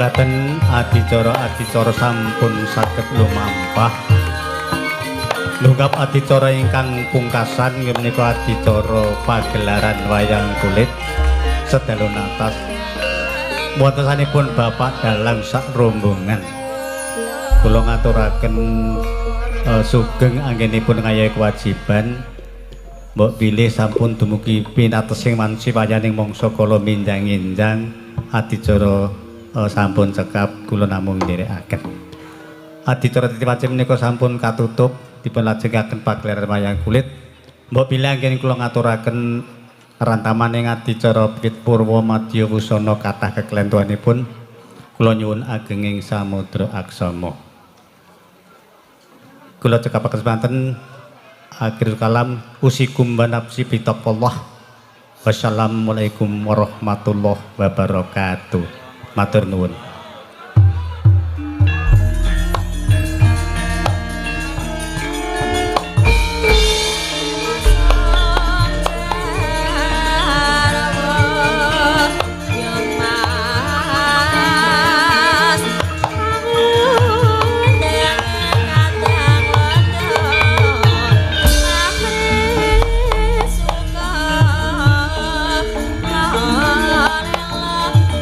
Mangkaten adicara sampun saged lumampah. Nunggap adicara ingkang pungkasan inggih menika adicara pagelaran wayang kulit sedaya natas. Wontenipun Bapak dalang sak rombongan. Kula ngaturaken sugeng anggenipun ngayahi kewajiban. Mbok bilih sampun dumugi pinatesing manci wayaning mangsa kala minjang-injang adicara sampun cekap kula namung nderekaken. Adicara titiwacem menika sampun katutup dipun lajengaken pagelaran wayang kulit. Mbok bilih anggen kula ngaturaken rantamaning adicara Pit Purwa Madya Wusana kathah keklentuanipun kula nyuwun agenging samudra aksama. Kula cekapaken semanten akhir kalam usikum wa nafsi bitaqallah. Wassalamualaikum warahmatullahi wabarakatuh. Matur nuwun.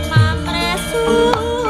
Mamresu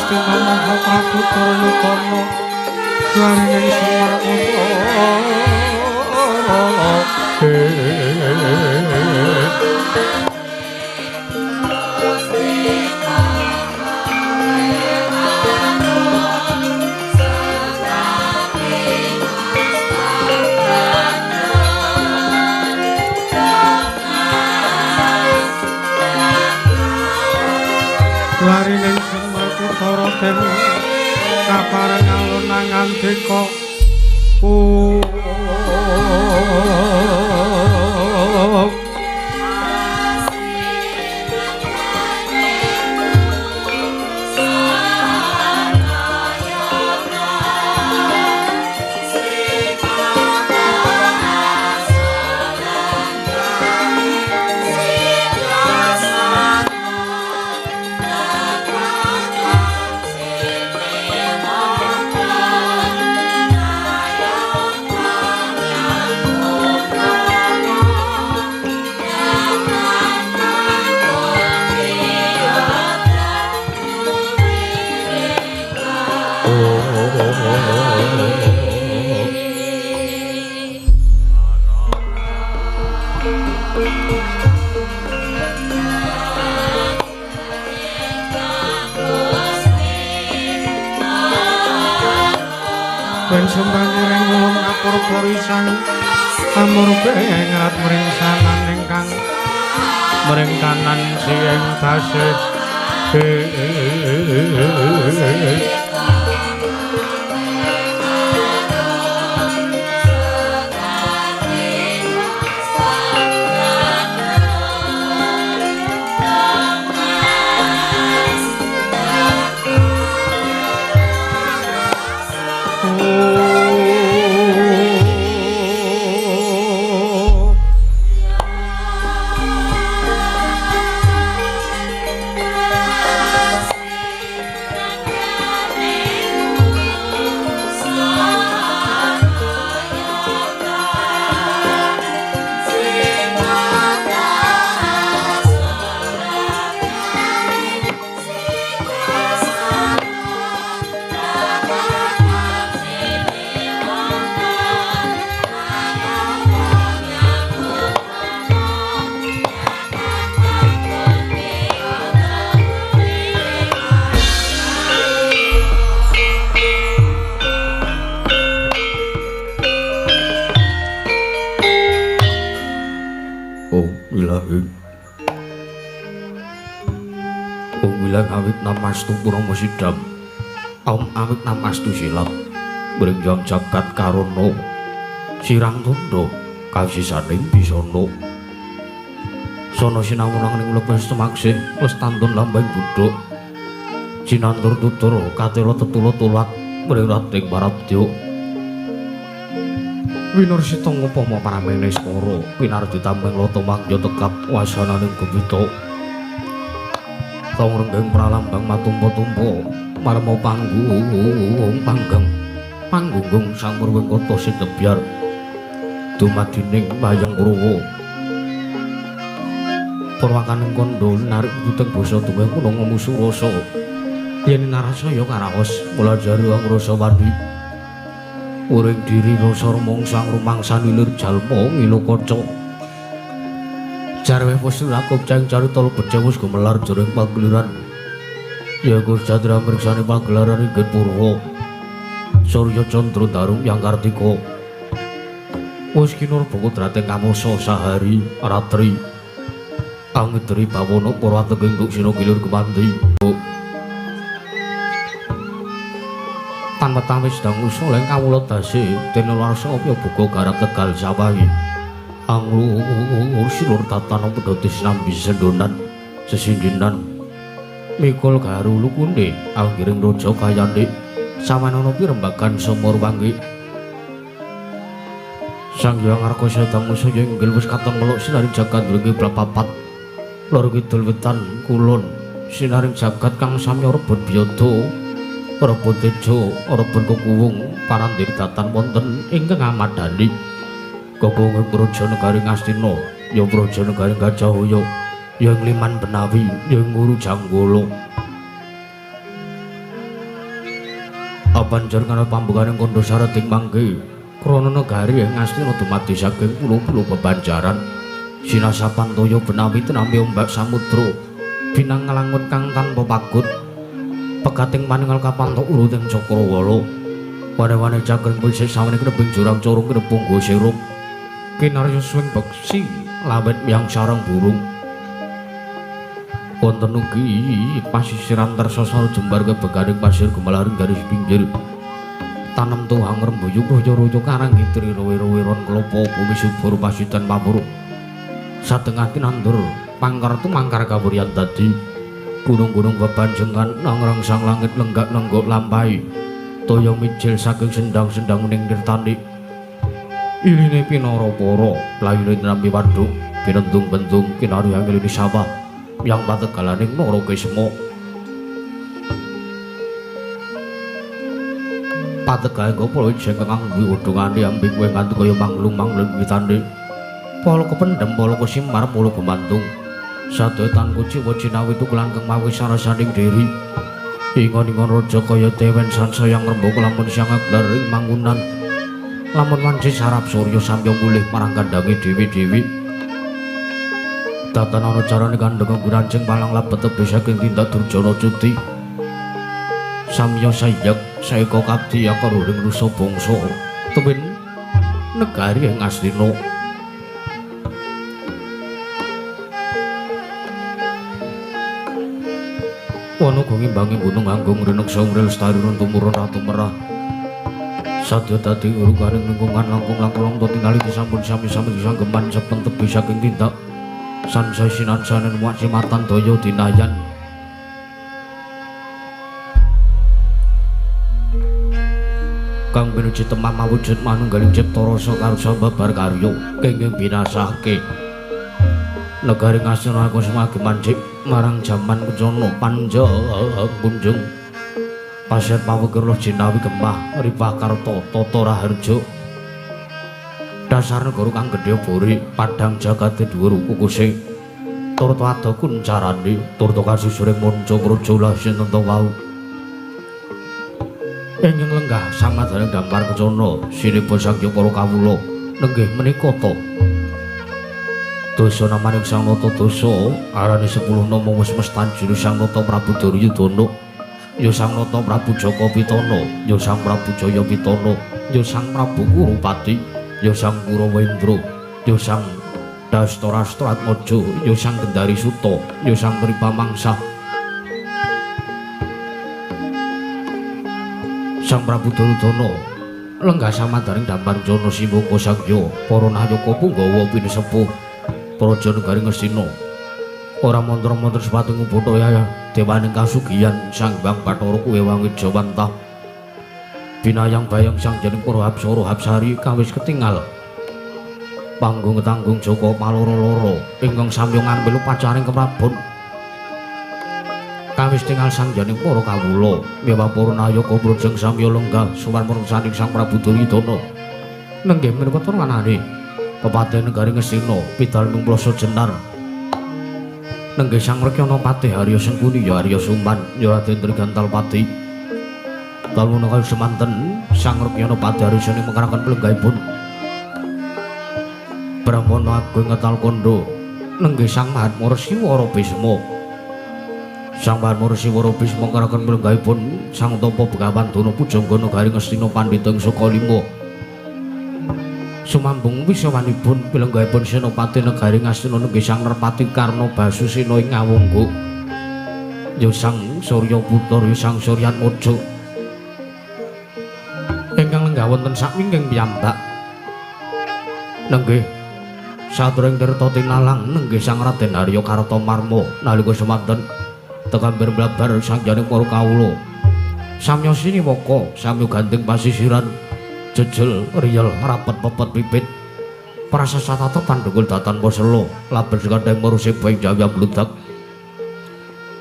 Gusti Maha Prabu Duryudana laring Semar larining Semar Kutara den kapareng alun ngandika Sembanging ngulung ngapur porisan amurbe ngrat mring sanan ingkang mring kanan siing tasih awit namastu Purama Sidam Om awit namastu Silam Brengjang jagat karono Sirang tondo Kawisisaning bisana Sono sinawunang ning lepes temaksih Lestantun lambang buduk Jinantur tutur katela tetula tulat Mrirat ing parabdya Winursita ngupama paramene skara pinardi tambeng lata mangya tekap wasananing gebita Tongrenggang pralambang matumpa-tumpa marma panggung panggunggung sang Purwengkata Sidebyar dumadining wayang Kurawa Purwakaning kandha narik puteng basa duweh punang musuh rasa yen narasaya karaos mulajari angrasa wani uring diri rasa rumangsang rumangsan ilir jalma ngilo kaca Jarwe postur lakop cang carita lebet wis gumelar jroning pagelaran. Ya Gus Jatra mriksani pagelaran inggih purwa. Surya Candra Darum yang Kartika. Wis kinur putra-teng kamosa sahari ratri. Angitri bawana para teging tuk sina kilur kemanti. Tanpa tawis dang usul ing kawula dasi tinularsa apa buka garap Tegal Sawahi. Angluur silur tatana pedhoti sinambi sendonan sesindinan mikul garu lukunde anggiring raja kayane sawanana pirembagan Semar Wangi Sang Hyang Argasa Sedang Musaya inggil wis katon meluk sinaring jagat mriki prapapat lor kidul wetan kulon sinaring jagat kang samya rebut biyada rebut tejo rebut kekuwung parandir datan wonten ingkang amadani Kokong Praja Negari Ngastina, ya Praja Negari Gajahaya, yang Liman Benawi, yang Nguru Janggala. papanjar kana pambukaning kandha sarating mangke krana negari ing Astina dumadi saking pulo-pulo bebanjaran sinasapan toya benawi tenami ombak samudra binang ngelangun kang tanpa pagut pegating manunggal kapantok uruting Cakrawala wane-wane cakring pisih sawane knebing jurang corong knebung goserung kinarya swing beksi lawet miyang sarang burung wonten ugi pasisiran tersosor jembar kebegaring pasir gemalaring garis pinggir tanem tuhang rembuyung royo-royo karang ngitri rowe-rowe ron klopo bumi subur pasidan pamur satengah kinandur pangkartu mangkar kawuryan dadi gunung-gunung bebanjengan nangrang sang langit lenggak nenggok lampai toya mijil saking sendang-sendang ning nirtani iline pinara para playune nampi waduk pinendung-bendung kinari angilini sawah yang pategalaning nara kesma pategahe kepala jengkang anggo udungane ambing kowe nganti kaya manglung-manglung witane pala kependhem pala kesimar pala gumantung sadaya tanku jiwa jinawi tukulan kang mawi sarasaning diri ingon-ingon raja kaya dewen sansaya ngrembug lamun sang aglaring mangunan lamun wanci sarap surya samya mulih marang kandhange dewi-dewi datan ana carane kandheng gurancing palang labet tebih saking tindak durjana cuti samya sayek saeka kabdi akaruring rusa bangsa tuwin negari ing Astina wana ngimbangi gunung anggung reneksa ngril lestari run tumurun ratu merah sadya dadi uruganing lingkungan langkung-langkung tingali disampun sami-sami disanggeman sepen tebih saking tindak sansaya sinansanen wacimatan daya dinayan kang pinuji temah mawujud manunggaling cipta rasa karsa babar karya kenging binasake negari Astina aku semagi mancik marang jaman kencana panja kunjung pasir pawegir jinawi gemah ripah karta tata raharja dasar negara kang gedhe buri padhang jagate dhuwur kukuse turta ado kuncarane turta kasusuring manca praja lah sinten wau ingkang lenggah samadaning dampar kencana sinipun saking para kawula nenggih menika ta dosa namaning Sang Nata dosa arane 10 nama wis mestan juru Sang Nata Prabu Duryudana ya Sang Nata Prabu Jaka Pitana ya Sang Prabu Jaya Pitana ya Sang Prabu Kurupati ya Sang Kurawendra ya Sang Dastarastratmaja ya Sang Gendari Suta ya Sang Tripamangsa Sang Prabu Duryudana lenggah samadaring dampar jana Siwaka Sagya para nayaka Punggawa pinesepuh praja negari Astina ora mantra-mantra sepating Bathara dewaning kasugihan Sang Hyang Bathara kuwe wangit Jawantah binayang bayang sang janing para apsara Hapsari kawis ketingal panggung tanggung Jaka paloro-loro ingkang samya ngambil pacaring keprabon kawis tinggal sang janing para kawula miwah para nayaka brajeng samya lenggah suwan mursaning Sang Prabu Duryudana nenggih menika turunane Pepatih negari Astina pidalung plasa jenar nenggih Sang Rekyana Patih Arya Sengkuni ya Arya Suman ya Raden Trigantalpati dalem menawi semanten Sang Rekyana Patih Arya Sengkuni mengaraken pelenggahipun Brahmana Agung Ngetalkanda nenggih Sang Mahatmara Siwara Bisma Sang Mahatmara Siwara Bisma mengaraken pelenggahipun Sang Tapa Begawan Dana Pujangga negari Astina Pandhita Sukalima sumambung wisyawanipun pilenggahipun Senopati negari Astina nenggih Sang Nerpati Karna Basusina ing Ngawungga ya Sang Surya Putra ya Sang Suryatmaja ingkang lenggah wonten sakwingking piyambak nenggih sadurung tirta tinalang nenggih Sang Raden Arya Kartamarma nalika semanten tekambir blabar sang janing para kawula samya siniwaka samya gandeng pasisiran jejel riyel rapet pepet pipit prasasata pandhegul datan poselo laben sekadang marusi baing jaya bludak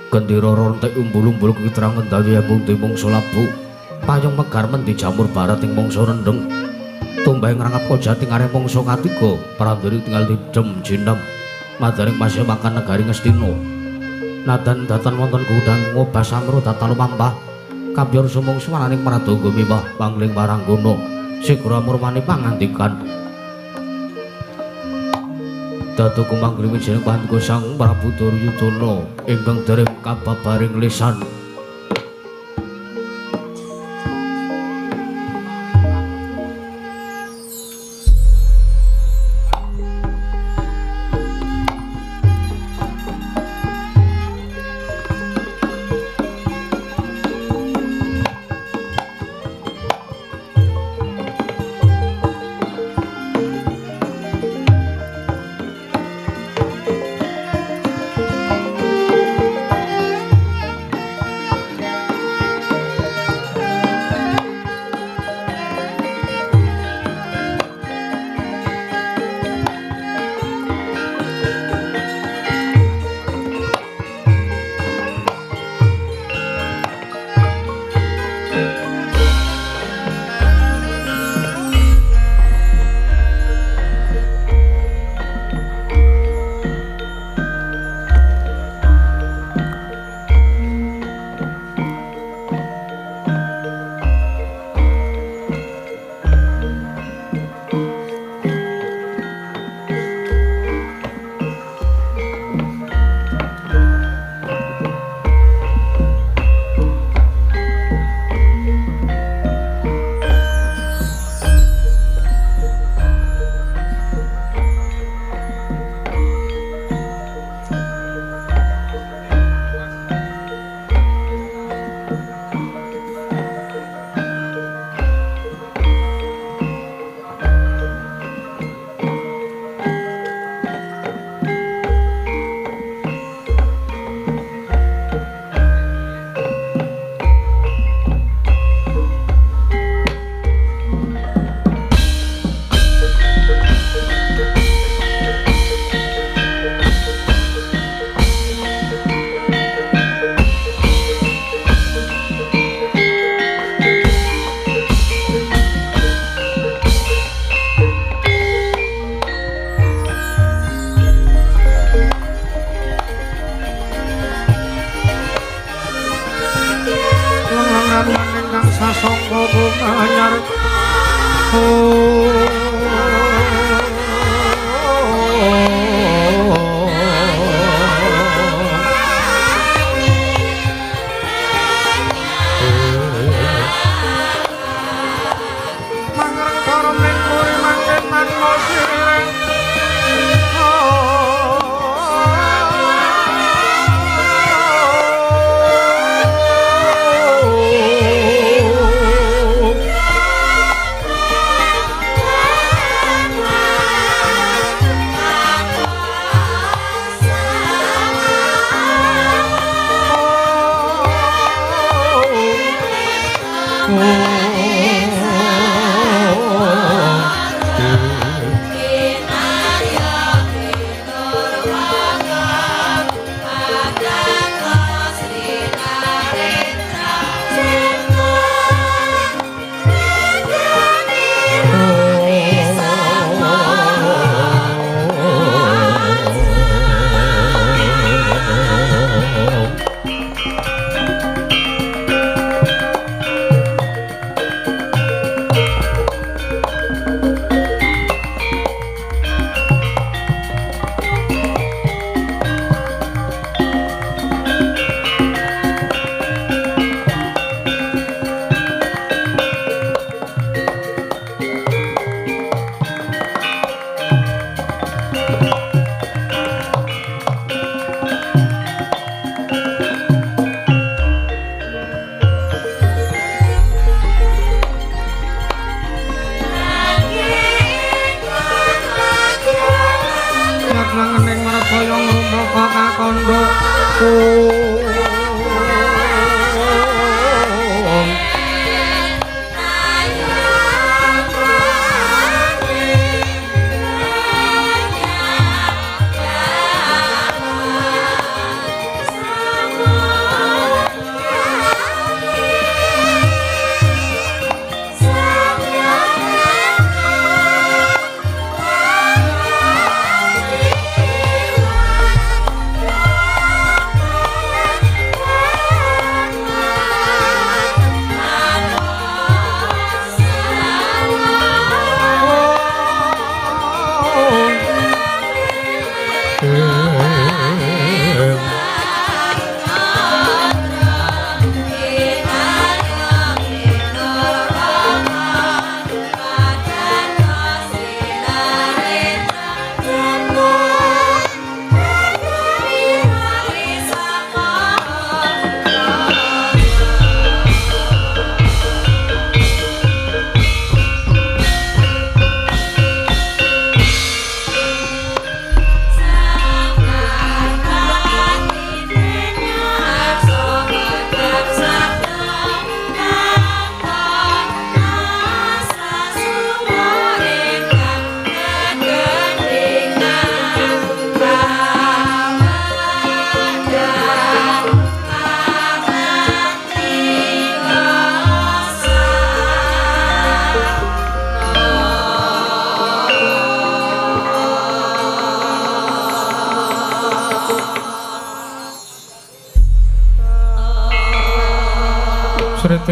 gendera rontek umbul-umbul kitrangen dalu embung timungsa labu payung megar mendi jamur barat ing mangsa rendeng tumbah ngrangap kojati ngarep mangsa katiga prandiri tinggal didem jinem madaring pasewakan negari Astina nadan datan wonten gudang ngobah samro datan lumampah Kabyor sumung swaraning pradonga miwah pangling waranggana segara murmani pangandikan. Datu kumang grimis jeneng Paduka Sang Prabu Duryudana ingkang dereng kababaring lisan.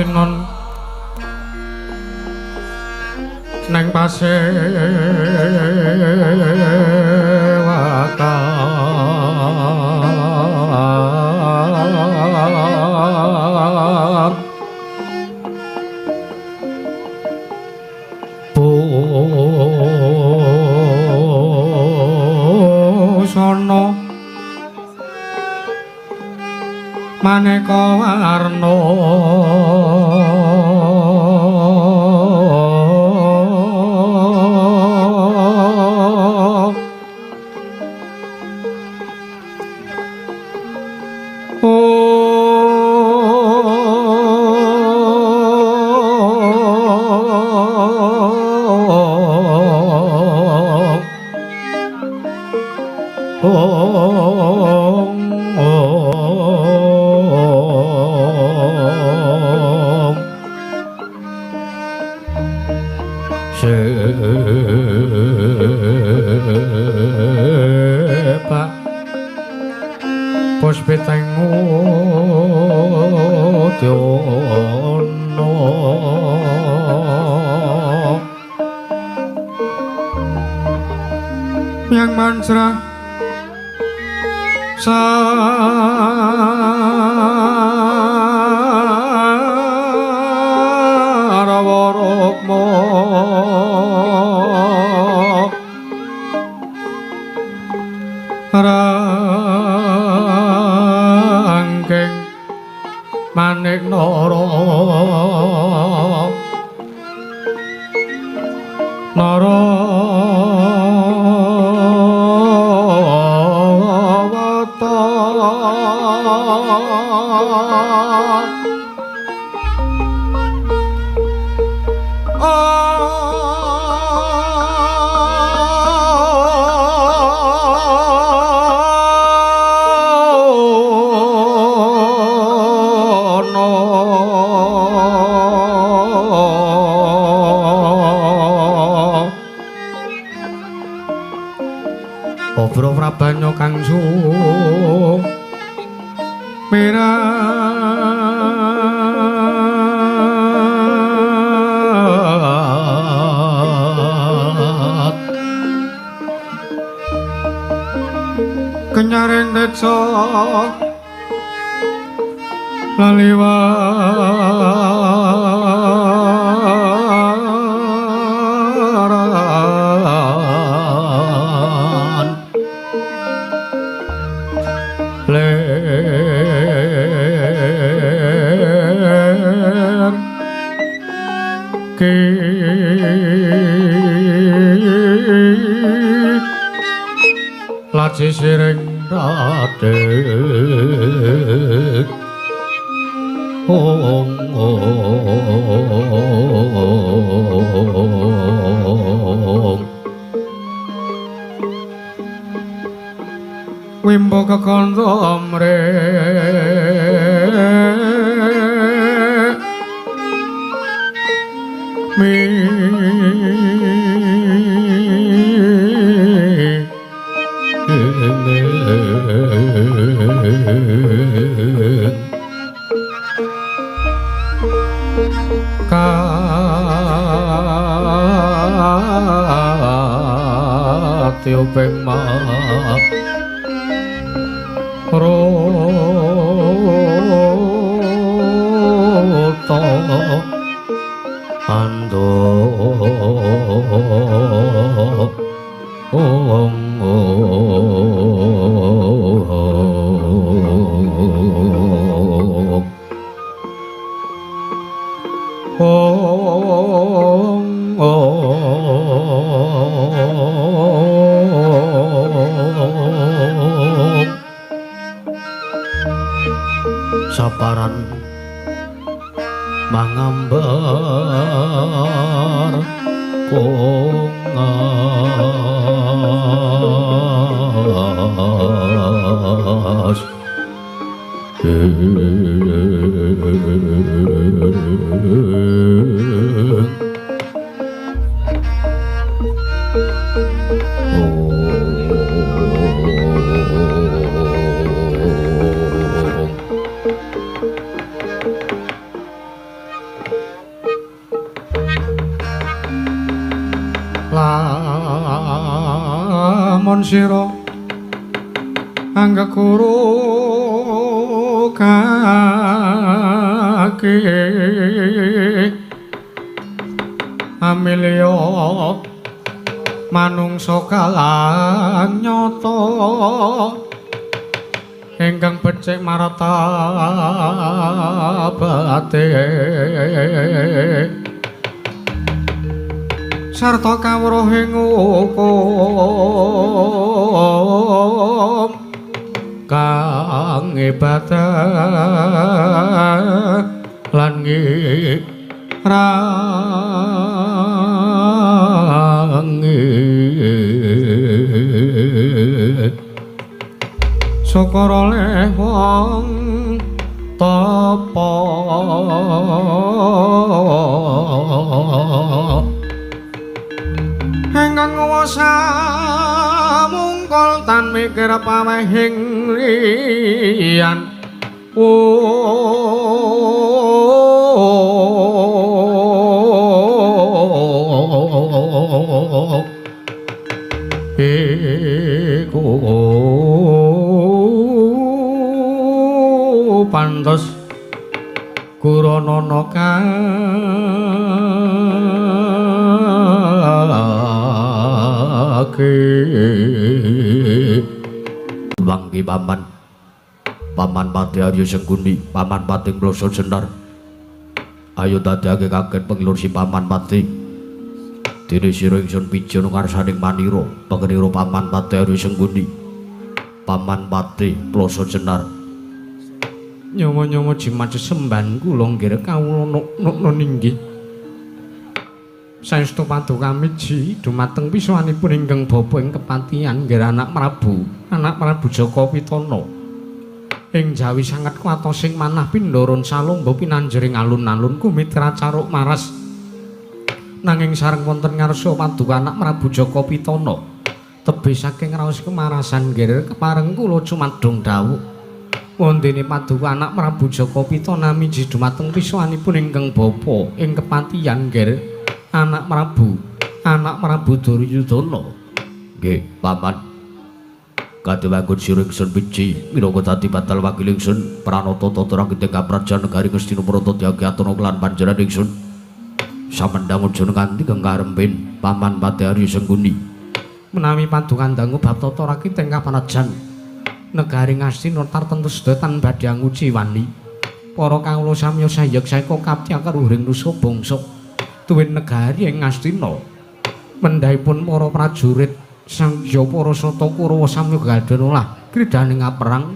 tinon neng pasewakan busana maneka warna sepak puspitengu diono yang mansrah sarawarokmo rangkeng manik nara narawata Obro Prabanyo kang sumirat kenyaring deca laliwaran ler ki laci siring radek wimbo kekandha amrek mi kati upeng mak roto ando saparan mangambar kongas lamun sira anggakuru kaki amilya manungsa kalang nyata ingkang becik martabate sarta kawruhing hukum kang ibadah lan ngrangi sukara le wong tapa ingkang nguwasa mungkul tan mikir pamehing liyan iku pantes kuranana kake Wanggi Paman Pati Arya Sengguni, Paman Pati Kloso Jenar. Ayo dadake kaget penglur si Paman Pati. Dene sira ingsun pijo ngarsaning manira, pengenira Paman Pati Arya Sengguni. Paman Pati Kloso Jenar. Nyawa-nyawa jimat sesemban kula nggih kawula nuk ninggih. Saestu paduka miji dumateng pisuwanipun ingkang bapa ing kepatihan nggih anak Prabu Jaka Pitana. Ing jawi sanget kuwatosing manah pindharon salomba pinanjering alun-alun kumitra caruk maras. Nanging sareng wonten ngarsa paduka anak Prabu Jaka Pitana. Tebih saking raos kemarasan nggih kepareng kula cumadung dawuh. Wondene paduka anak Prabu Jaka Pitana miji dumateng pisuwanipun ingkang bapa ing kepatihan nggih anak Prabu Duryudana. Nggih, Paman. Kadhewangun sira ingsun piji minangka dadi batal wakil ingsun pranata tata rangkiteng kaprajan negari Ngastina Marata diagiatana kelan panjenengan ingsun. Samendang aja nganti kengkarempin Paman Pati Arya Sengguni. Menawi paduka dangu bab tata rangkiteng kaprajan negari Ngastina tartentu sedotan badhe nguci wani. Para kawula samya sayek saeka kapti karuhing nusa bangsa tuwin negari ing Ngastina. Mendhaipun para prajurit sang para sata Kurawa samya gadhana kridaning perang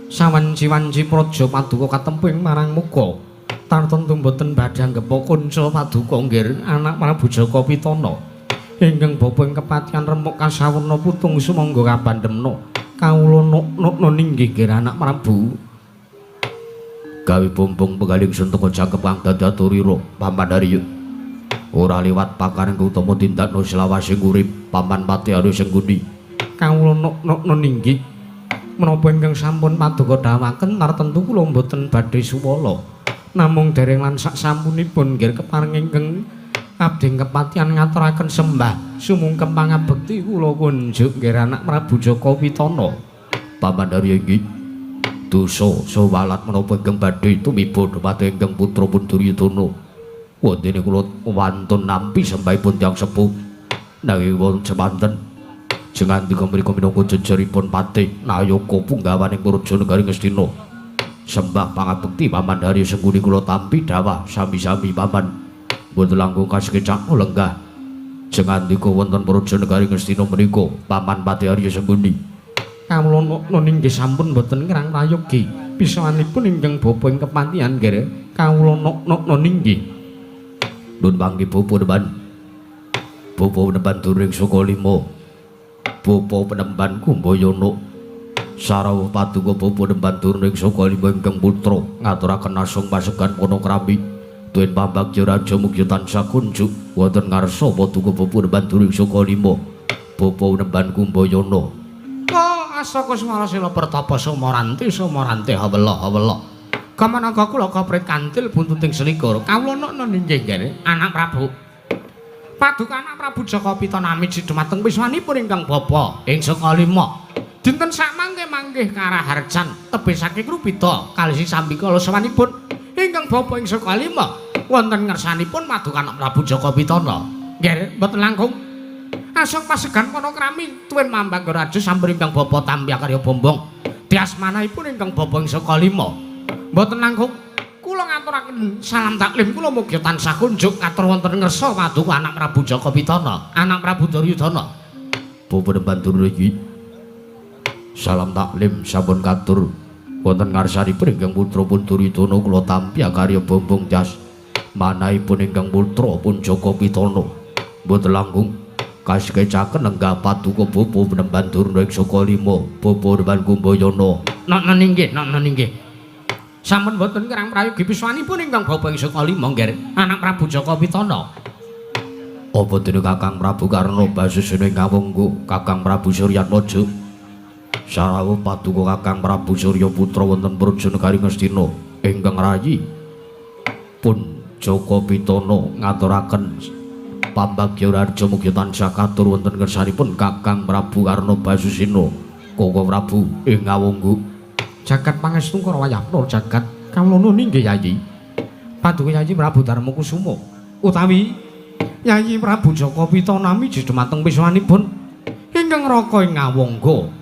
sawanci-wanci praja paduka katemping marang muga tartentu boten badhe anggepa kunca paduka nggih anak Prabu Jaka Pitana ingkang bapa ing kepatihan remuk kasawerna putung sumangga kabandhemna kawula nuk ninggih nggih anak Prabu gawe bumbung penggaling sun teka jangkep kang dadi aturira Paman Arya. Ora liwat pakaring utama tindakno selawasing urip Paman Pati Arya Sengguni. Kawula nuk ninggih menapa ingkang sampun paduka dhawaken tartentu kula mboten badhe suwala. Namung dereng lan sak sampunipun nggih kepareng ingkang abdi kepatihan ngaturaken sembah sumungkem pangabekti kula kunjuk nggih anak Prabu Jaka Pitana. Paman Arya inggih dosa sawalat menapa ingkang badhe tumiba dhumateng ingkang putra pun Duryudana. Wondene kula wantun nampi sembahipun tiyang sepuh nanging wonten semanten jengandika mriku minangka jejeripun patih nayaka punggawaning praja negari Ngastina. Sembah pangabekti Paman Arya Sengguni kula tampi dawah sami-sami Paman. Mboten langkung kasekecak lenggah jengandika wonten praja negari Ngastina menika Paman Pati Arya Sengguni. Kawula nuk ninggih sampun mboten ngrang rayogi pisawanipun ingkang bapa ing kepatihan nggih kawula nuk ninggih. Nun mangke Bapa Penemban During Sukalima, Bapa Penemban Kumbayana, sarawuh paduka Bapa Penemban During Sukalima ingkang putra ngaturaken asung pasegan Panakrami, tuwin pambagya raja mugi tansah kunjuk wonten ngarsa paduka Bapa Penemban During Sukalima, Bapa Penemban Kumbayana. Asaka Smarasila Pertapa Sumaranti hawela. Kamanaga kula kaprit kantil buntuting selikur. Kawula nuk ninggih nggih anak Prabu. Paduka anak Prabu Jaka Pitana miji dumateng wiswanipun ingkang bapa ing Sukalima. Dinten samangke-mangke karaharjan tebih saking Rubida kalih sambikala sawanipun ingkang bapa ing Sukalima wonten ngersanipun Paduka anak Prabu Jaka Pitana. Nggih, mboten langkung. Asok pasegan panakrami tuwin mambang raja sampun ingkang bapa Tampi karya Bombong. Diasmanahipun ingkang bapa ing Sukalima. Mboten langkung. Kula ngaturaken salam taklim kula mugi tansah kunjuk katur wonten ngersa Paduka anak Prabu Jaka Pitana, anak Prabu Duryudana. Bapak bantur iki. Salam taklim sampun katur wonten ngarsanipun ingkang putra pun Duryudana kula Tampi karya Bombong Jas. Manahipun ingkang putra pun Jaka Pitana. Mboten langkung kaskecaken lenggah Paduka bapa penemban Durna ing Sukalima, bapa Dewan Kumbayana. Nona ninggih. Sampun boten kirang prayogi piswanipun ingkang bapa ing Sukalima nggih, anak Prabu Jaka Pitana. Apa dene Kakang Prabu Karna Basusena ing Ngawengga, Kakang Prabu Suryatmaja. Sarawuh Paduka Kakang Prabu Surya putra wonten Prajanegari Ngastina ingkang rayi pun Jaka Pitana ngaturaken pambagya raja mugi tansah katur wonten ngersanipun Kakang Prabu Karna Basusena, Koko Prabu ing Ngawengga. Jagat pangestu karo wayah nur jagat kawula ninggih Yayi. Paduka Yayi Prabu Darma Kusuma utawi Yayi Prabu Jaka Pitana miji dumateng piswanipun ingkang raka ing Ngawangga.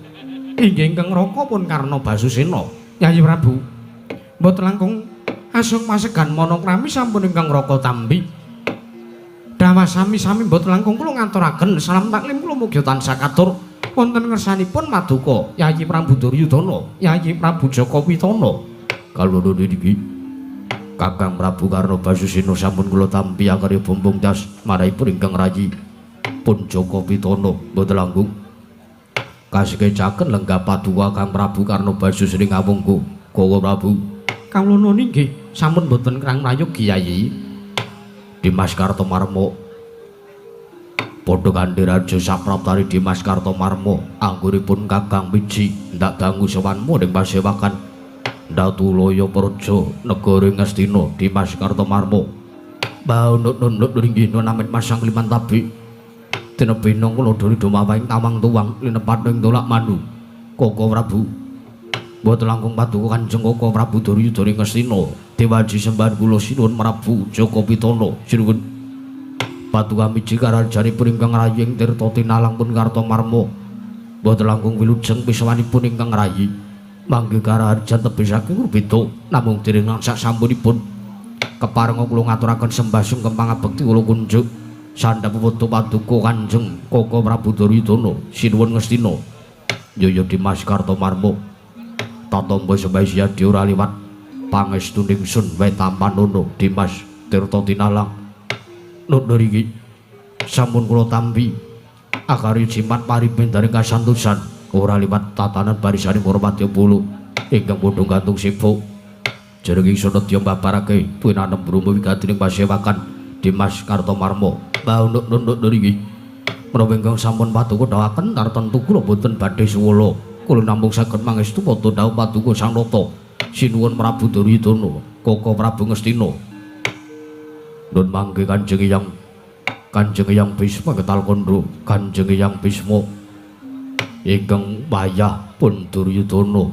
Inggih ingkang raka pun Karna Basusena. Yayi Prabu mboten langkung asung pasegan manakrami sampun ingkang raka Tampi. Dawa sami-sami mboten langkung kula ngaturaken salam taklim kula mugi tansah katur wonten ngersanipun Paduka Yayi Prabu Duryudana, Yayi Prabu Jaka Pitana. Kaloro niki Kakang Prabu Karna Basusena sampun kula Tampi karya Bombong Das marahipun ingkang rayi pun Jaka Pitana. Mboten langkung kaskecaken lenggah Paduka Kakang Prabu Karna Basusena ing Ngawengga, Koko Prabu. Kawula ninggih sampun boten kirang prayogi Yayi. Dimas Kartomarma padha kanthi Raja Sapraptari Dimas Kartomarma angguripun Kakang Miji ndak dangu sawanmu ning pasewakan Datulaya Praja negara Ngastina. Dimas Kartomarma baunut-unut ringgih namit masang liman tabi tinebina kula duri dumawahing tawang tuwang linepat ing tolak mandu. Koko Prabu mboten langkung Paduka Kanjeng Koko Prabu Duryudana ing Ngastina dewaji sembahan kula sinuwun Prabu Jaka Pitana. Sinuwun Paduka miji karajanipun ingkang rayi ing tirta tinalang pun Kartomarma. Mboten langkung wilujeng piswanipun ingkang rayi mangke karajan tebih saking Rubeda namung dereng langsak sampunipun keparenga kula ngaturaken sembah sungkem pangabekti kula kunjuk sandhap putu Paduka Kanjeng Koko Prabu Duryudana sinuwun Ngastina. Yaya Dimas Kartomarma tatomba sembah siyadi ora liwat pangestuning sun wae tampanono. Dimas tirta tinalang nundha iki sampun kula tampi akarya jimat paribendaring kasantosan ora liwat tatanan barisaning Ngurmati Pulu ingkang padha gantung sibuk jeneng ingsun nedya mbabarake tuwinanem bromo wigatining pasewakan Dimas Kartomarma. Baunuk-nunduk niki menawi ingkang sampun Paduka dhawaken tartemtu kula boten badhe suwala kula namung saged mangestu padha dawuh Paduka Sang Nata sinuwun Prabu Duryudana Koko Prabu Ngastina. Nun mangke Kanjeng Hyang Bisma Ketal Kondro, Kanjeng Hyang Bisma ingkang wayah pun Duryudana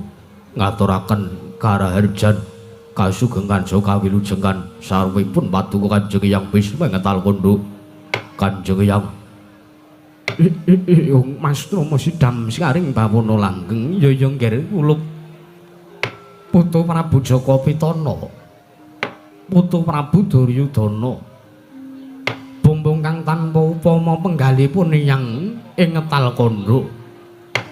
ngaturaken karaharjan kasugengan saha kawilujengan sarwipun Paduka Kanjeng Hyang Bisma Ketal Kondro. Kanjeng Hyang Mas Rama sidam saring bawana langgeng yaya nggih kula putu Prabu Jaka Pitana, putu Prabu Duryudana. Bombong kang tanpa upama penggalipun Hyang ing Ngetal Kondro.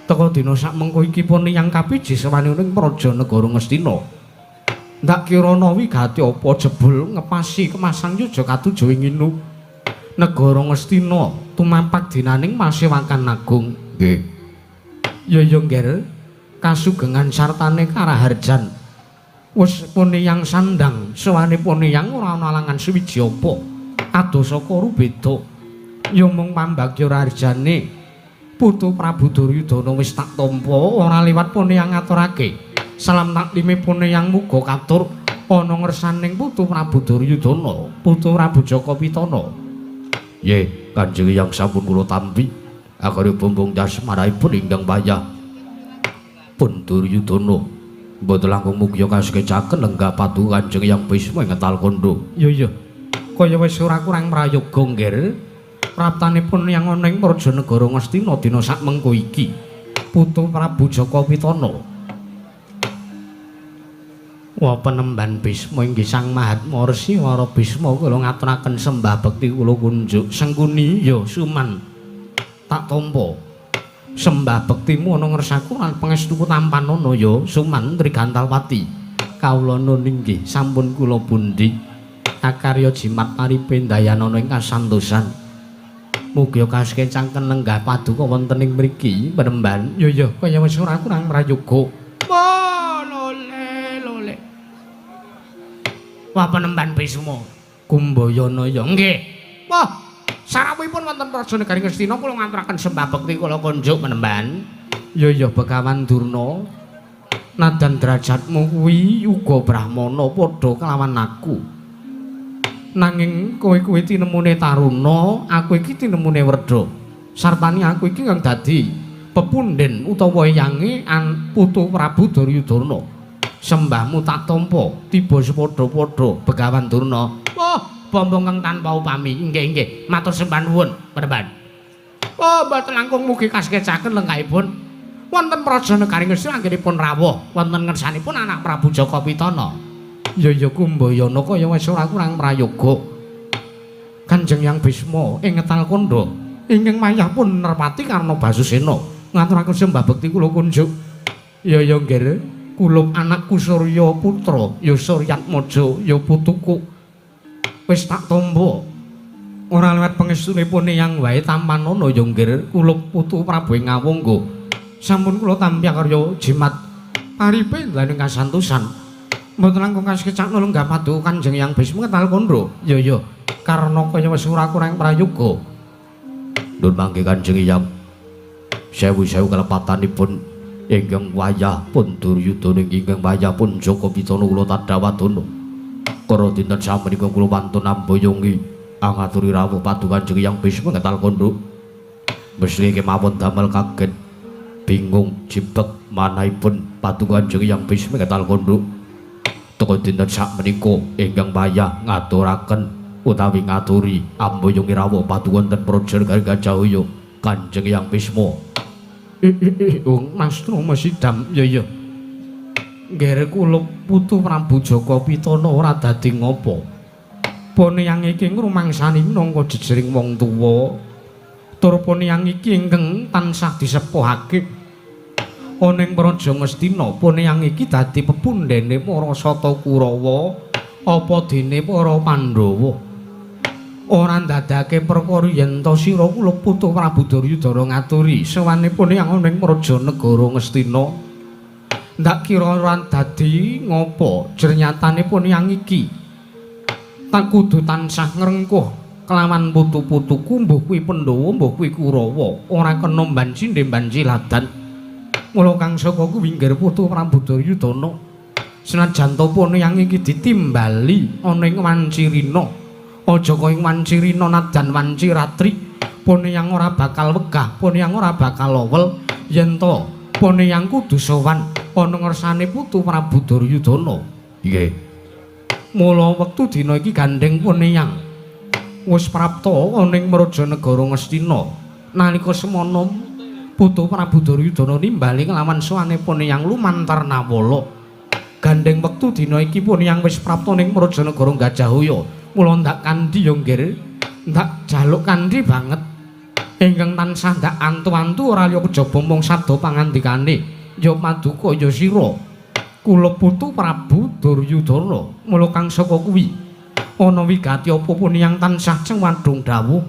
Teka dina sakmengko iki pun Hyang kapiji sawaning praja negara Ngastina. Ndak kirana wigati apa jebul ngepasi kemasang yuja katujuh ing inu negara Ngastina tumampak dinaning masewakan agung. nggih Yaya nggih kasugengan sartane karaharjan wis pun Hyang sandang sawanipun Hyang ora ana alangan suwiji apa adosaka rubeda ya mung pambagya rarjane putu Prabu Duryudana wis tak tampa ora liwat pun Hyang ngaturake salam taklime pun Hyang muga katur ana ngersaning putu Prabu Duryudana putu Prabu Jaka Pitana. Ye, Kanjeng Hyang sampun kula tampi. Akhire bombong dasmaraipun ingkang wayah pun Duryudana. Mboten langkung mugya kaskecaken lenggah patu Kanjeng Hyang Bisma ing ngetal kondo. Iya. Kaya wis ora kurang prayoga nggir. Praptanipun yang ana ing Prajanegara Ngastina dina sakmengko iki. Putu Prabu Jaka Pitana. Wa penemban Bisma inggih Sang Mahatma Resi Wara Bisma kula ngaturaken sembah bekti kula kunjuk Sengkuni ya Suman. Tak tampa. Sembah bektimu ana ngersaku lan pangestuku tampanana ya Suman Trigantalpati. Kawula nun inggih sampun kula pundi kakarya jimat paripe dayanana ing kasantosan. Mugi kaskecaken lenggah paduka wonten ing mriki penemban. Ya kaya wis ora kurang prayoga. Lole. Wah penemban Bisma. Kumbayana ya nggih. Wah sarawuhipun wonten Prajanegari Ngastina kula ngaturaken sembah bekti kula kunjuk penemban. Ya Begawan Durna. Nadan derajatmu kuwi uga Brahmana padha kelawan aku. Nanging kowe kuwi tinemune taruna, aku iki tinemune Werda. Sartani aku iki kang dadi pepundhen utawa eyange putu Prabu Duryudana. Sembahmu tak tampa, tiba sepadha-padha Begawan Durna. Wah, bombong kang tanpa upami. Nggih. Matur sembah nuwun, penemban. Oh, mboten langkung mugi kaskecaken lenggahipun. Wonten Prajanegari Ngastina anggenipun rawuh wonten ngersanipun anak Prabu Jaka Pitana. Ya Kumbayana kaya wis ora kurang prayoga. Kanjeng Hyang Bisma ing ngetal kandha ingkang mayah pun nerpati Karna Basusena ngaturaken sembah bekti kula kunjuk. Ya nggih, kula anakku Surya Putra, ya Suryatmaja, ya putuku. Wis tak tampa. Ora liwat pangestunipun Hyang wae tampanana ya nggih, kula putu Prabu Ngawangga. Sampun kula tampi karya jimat paripe daning kasantosan. Mboten langkung kaskecaken lenggah padu Kanjeng Hyang Bisma ngetal kandha. Ya karena kaya wis ora kurang prayoga. Nun mangke Kanjeng Hyang sewu-sewu kalepatanipun ingkang wayah pun Duryudana ingkang wayah pun Jaka Pitana kula tadhawadana. Kara dinten samenika kula wantun ambayongi angaturi rawuh padu Kanjeng Hyang Bisma ngetal kandha. Mesti kemawon damel kaget bingung jibek manahipun padu Kanjeng Hyang Bisma ngetal kandha. Teka dinten sakmenika ingkang wayah ngaturaken utawi ngaturi ambayongi rawuh padu wonten Prajanegari Gajahaya Kanjeng Hyang Bisma. Mas Trumasidam. Ya. Nggih kula putu Prabu Jaka Pitana ora dadi ngopo. Poneyang iki ngrumangsani minangka jejering wong tuwa. Tur poneyang iki ingkang tansah disepuhake ana ing Praja Ngastina. Poneyang iki dadi pepundhene para Sata Kurawa apa dene para Pandhawa. Ora ndadake perkara yen to sira kula putu Prabu Duryudana ngaturi sawanipun yang ana ing Prajanegara Ngastina. Ndak kira ora dadi ngopo jernyatane yang iki. Tak kudu tansah ngrengkuh kelawan putu-putuku mbuh kuwi Pandhawa mbuh kuwi Kurawa ora kena mbanci ndembanci ladan. Mula kang saka kuwi nggih putu Prabu Duryudana. Senajan to yang iki ditimbali ana ing Wancirina. Aja kaya Wancirina najan wanci ratri poneyang ora bakal wegah, poneyang ora bakal lowel yen to poneyang kudu sowan ana ngersane putu Prabu Duryudana. Nggih. Mula wektu dina iki gandeng poneyang wis prapta ana ing Prajanegara Ngastina. Nalika semana putu Prabu Duryudana nimbali kelawan sowane poneyang lumantar Nawala. Gandeng wektu dina iki poneyang wis prapta ning Prajanegara Gajahaya. Mula ndak kandhi ya nggih, ndak jaluk kandhi banget. Ingkang tansah ndak antu-antu ora liya kejaba mung sabda pangandikane. Ya paduka ya sira. Kula putu Prabu Duryudana. Mula kang saka kuwi ana wigati apa poneyang tansah cengwadung dawuh.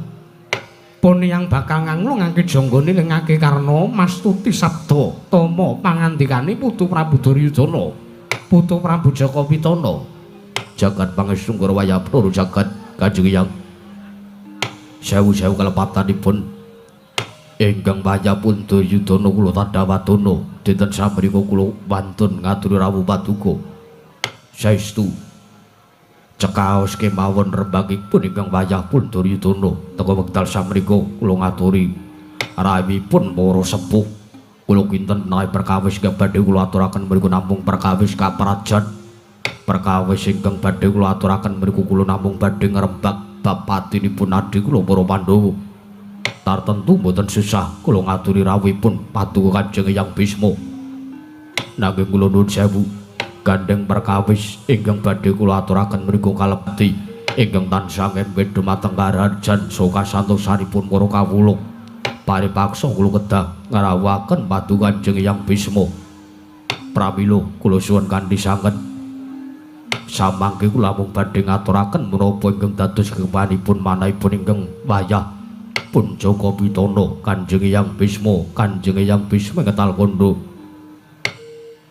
Poneyang bakal nganglungake janggane lengake karna mastuti sabda tama pangandikane putu Prabu Duryudana. Putu Prabu Jaka Pitana. Jagat pangestu wayah peluru jagat Kanjeng Hyang sewu-sewu kalepatanipun ingkang wayah pun Duryudana kula tadhawadana dinten samenika kula wantun ngaturi rawuh paduka saestu Cekaos kemawon rembagipun ingkang wayah pun Duryudana teka wekdal samrika kula ngaturi rawuhipun para sepuh kula kinten menawi perkawis ingkang badhe kula aturaken mriku namung perkawis kaprajan perkawis ingkang badhe kula aturaken mriku kula namung badhe ngrembag bab patinipun adhi kula para Pandhawa tartentu boten susah kula ngaturi rawuhipun paduka Kanjeng Hyang Bisma nanging kula nuwun sewu gandeng perkawis ingkang badhe kula aturaken mriku kalebet ingkang tansah ngembe dumateng karajan soka santosanipun para kawula paripaksa kula kedah ngrawuhaken paduka Kanjeng Hyang Bisma pramila kula suwun kanthi sanget samangke kula mung badhe ngaturaken menapa ingkang dados kemanipun manahipun ingkang wayah pun Jaka Pitana Kanjeng Hyang Bisma Kanjeng Hyang Bisma ketal kondo.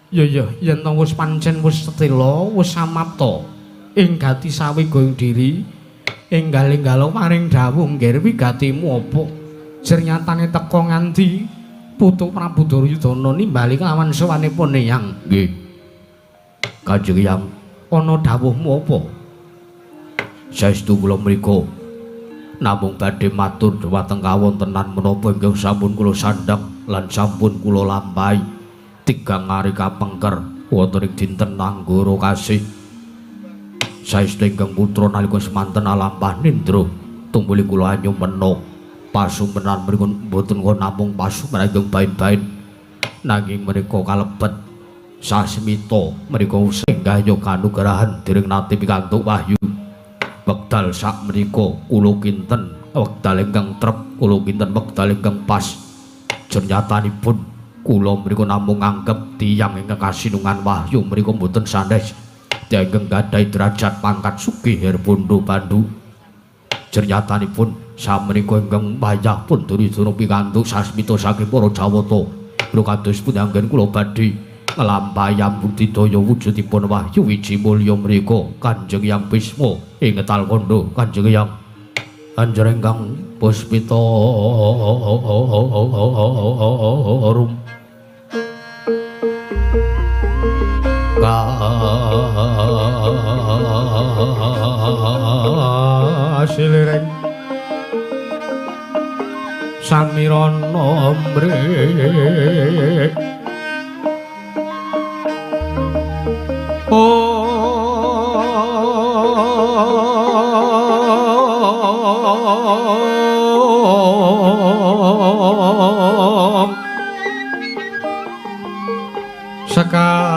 Ya yen to wis pancen wis setela wis samapta ing gati sawi goyong diri enggal-enggal maring dawuh nggih wigatimu apa jernyatane teka nganti putu Prabu Duryudana nimbali kelawan sawanipun Hyang. Nggih Kanjeng Hyang ana dawuhmu apa? Saestu kula mriku namung badhe matur dhumateng kawontenan menapa ingkang sampun kula sandhang lan sampun kula lampahi tigang ari kapengker wonten ing dinten Anggara Kasih saestu ingkang putra nalika semanten alampah nindra tumuli kula anyumena pasumenan mriku boten namung pasumenan ingkang bain-bain nanging menika kalebet sasmita menika senggahya kanugrahan dereng nate pikantuk wahyu wekdal sak menika kula kinten wekdal ingkang trep kula kinten wekdal ingkang pas jenyatanipun kula mriku namung nganggep tiyang ingkang kasinungan wahyu mriku mboten sanes tiyang ingkang gadhahi derajat pangkat sugih Herbondo Pandu jenyatanipun samenika ingkang wayah pun Duryudana pikantuk sasmita saking para Jawata kula kados punanggen kula badhe nglampahi ambudidaya wujudipun wahyu wiji mulya mriku Kanjeng Hyang Bisma ing ngetal kondo Kanjeng Hyang anjering kang puspita rum kasilireng samirana mrih sekar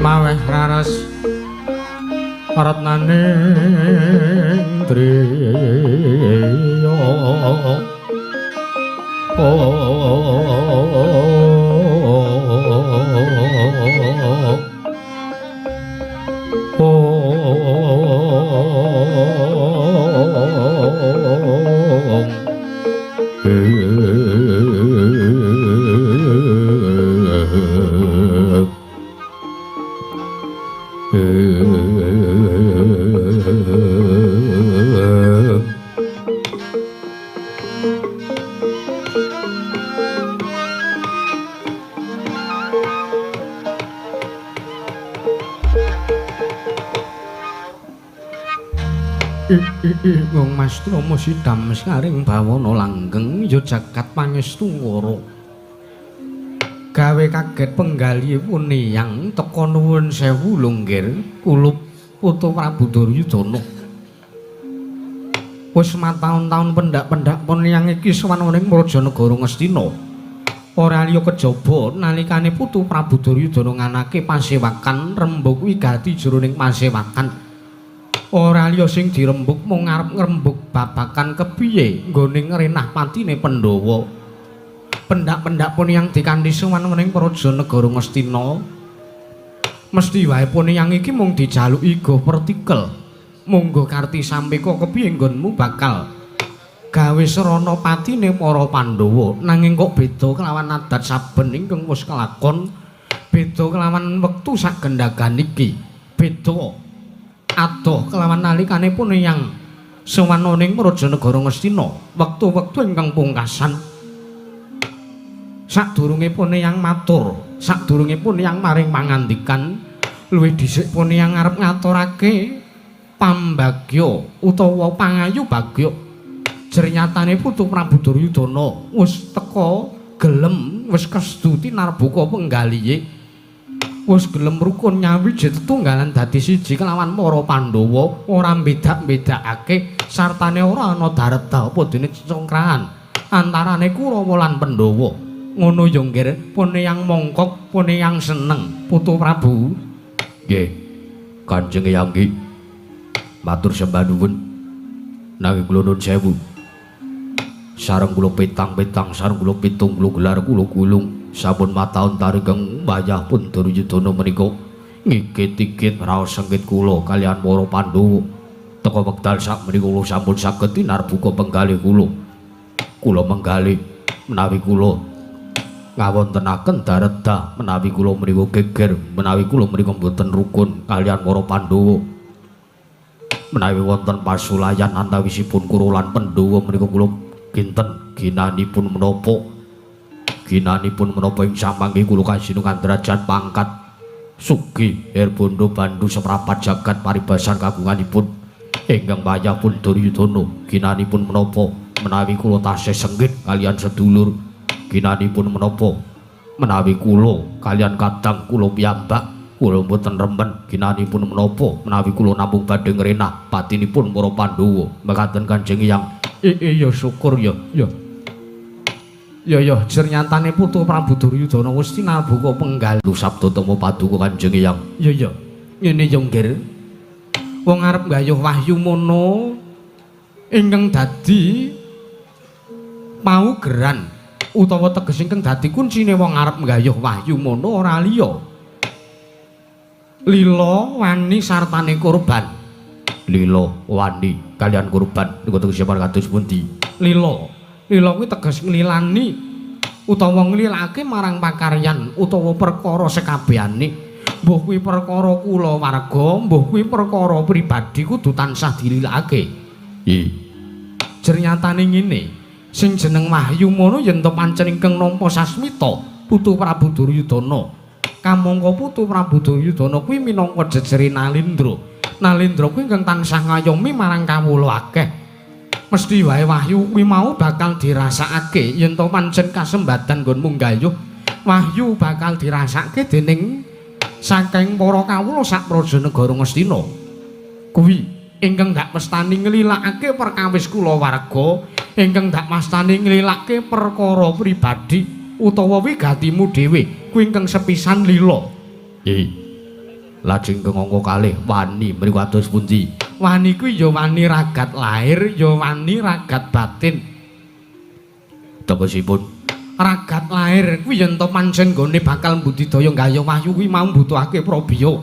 maweh raras ratnaning triya Wong Mas Trama sidam saring bawana langgeng ya jagat pangestu ngara gawe kaget penggalipun Hyang teka nuwun sewu longgir kulup putu Prabu Duryudana wis mataun-taun pendak-pendak pun Hyang iki sawanunging Prajanagara Ngastina ora liya kejaba nalikane putu Prabu Duryudana nganake pasewakan rembug wigati jroning pasewakan ora liya sing dirembug mung ngarep ngrembug babakan kepiye nggone ngrenah patine Pandhawa pendak-pendak pun yang dikanthi suwan mening praja negara Ngastina mesti wae pun yang iki mung dijaluki go partikel monggo karti sampeka kepiye nggonmu bakal gawe serana patine para Pandhawa nanging kok beda kelawan adat saben ingkang wis kelakon beda kelawan wektu sak gendagan iki beda adoh kelawan nalikane pun yang suwana ning praja negara Ngastina wektu-wektu ingkang pungkasan sadurunge pun yang matur sadurunge pun yang maring pangandikan luwih dhisik pun yang ngarep ngaturake pambagya utawa pangayu bagya jernyatane putu Prabu Duryudana wis teka gelem wis kestuti narbuka penggalihe wis gelem rukun nyawiji tetunggalan dadi siji kelawan para Pandhawa ora bedak-bedakake sartane ora ana dareta apa dene cengkrahan antarane Kurawa lan Pandhawa ngono yo nggih pune yang mongkok pune yang seneng putu Prabu nggih Kanjeng Yanggi matur sembah nuwun nanging kula nuwun sewu sareng kula petang-petang sareng kula pitung kula gelar kula gulung sampun mataun tarigeng wayah pun Duryudana menika ngikit-ikit raos sengkit kula kalian para Pandhawa teka wekdal sak menika kula sampun saged tinarbuka penggalih kula menggalih menawi kula ngawontenaken dareda menawi kula mriku geger menawi kula mriku mboten rukun kalian para Pandhawa menawi wonten pasulayan antawisipun Kurawa lan Pandhawa menika kula kinten ginanipun menapa ing samangke kula kasinungan derajat pangkat sugih Herbondo Bandu seprapat jagat paribasan kagunganipun ingkang wayah pun Duryudana ginanipun menapa menawi kula tasih senggit kalian sedulur ginanipun menapa menawi kula kalian kadang kula piyambak kula mboten remen ginanipun menapa menawi kula namung badhe ngrenah patinipun para Pandhawa mekaten Kanjeng Hyang ya syukur ya jernyatane putu Prabu Duryudana wis tinarbuka penggal lu sabda temu paduka Kanjeng Hyang ya ngene yo nggir wong arep gayuh wahyu mono ingkang dadi paugeran utawa teges ingkang dadi kuncine wong arep nggayuh wahyu mono ora liya lila wani sartane kurban lila wani kalian kurban niku tegesipun kados pundi lila kuwi teges nglilani utawa nglilake marang pakaryan utawa perkara sekabehane mbuh kuwi perkara kula warga mbuh kuwi perkara pribadi kudu tansah dililake jernyatane ngene sing jeneng wahyu mono yen to pancen ingkang nampa sasmita putu Prabu Duryudana kamangka putu Prabu Duryudana kuwi minangka jejere Nalindra kuwi ingkang tansah ngayomi marang kawula akeh mesti wae wahyu kuwi mau bakal dirasakake yen to pancen kasembadan nggonmu nggayuh wahyu bakal dirasakake dening saking para kawula sak praja negara Ngastina kuwi ingkang dak mestani nglilakake perkawis kula warga ingkang dak mastani nglilake perkara pribadi utawa wigatimu dhewe kuwi ingkang sepisan lila lajeng kengangka kalih wani mriku kados pundi wani kuwi ya wani ragat lahir ya wani ragat batin tegesipun ragat lahir kuwi yen to pancen nggone bakal mbudidaya nggayuh wahyu kuwi mau mbutuhake prabiya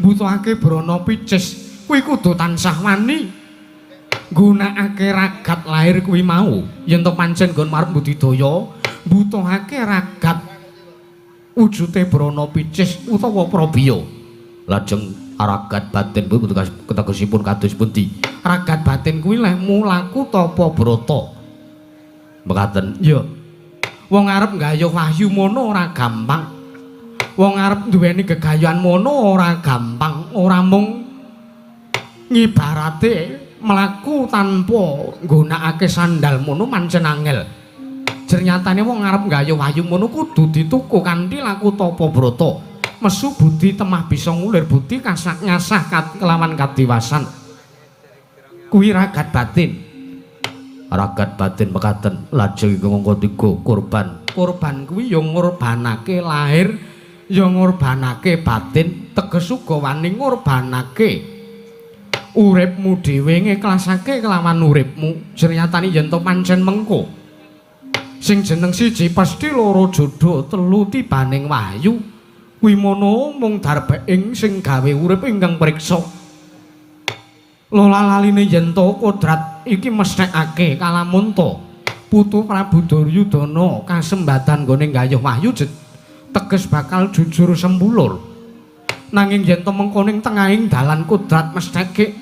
mbutuhake brana picis kuwi kudu tansah wani nggunakake ragat lahir kuwi mau yen to pancen nggon marep budidaya mbutuhake ragat wujude brana picis utawa prabiya lajeng ragat batin kuwi tegesipun kados pundi ragat batin kuwi leh mulaku tapa brata mekaten ya wong arep nggayuh wahyu mono ora gampang wong arep duweni gegayuhan mono ora gampang ora mung ngibarate mlaku tanpa nggunakake sandal mono pancen angel jernyatane wong arep nggayuh wahyu mono kudu dituku kanthi laku tapa brata mesu budi temah bisa ngulir budi kasak ngasah kelawan kadiwasan kuwi ragat batin mekaten lajeng ngangka tiga kurban kurban kuwi ya ngorbanake lahir ya ngorbanake batin teges uga wani ngorbanake uripmu dhewe ngiklasake kelawan uripmu jernatane yen to pancen mengko sing jeneng siji pasti loro jodoh telu tibaning wahyu kuwi mono mung darbeking sing gawe urip ingkang priksa lola laline yen to kodrat iki mesthekake kalamun to putu Prabu Duryudana kasembadan nggone gayuh wahyu teges bakal jujur sembulur nanging yen to mengko ning tengahing dalan kodrat mestheke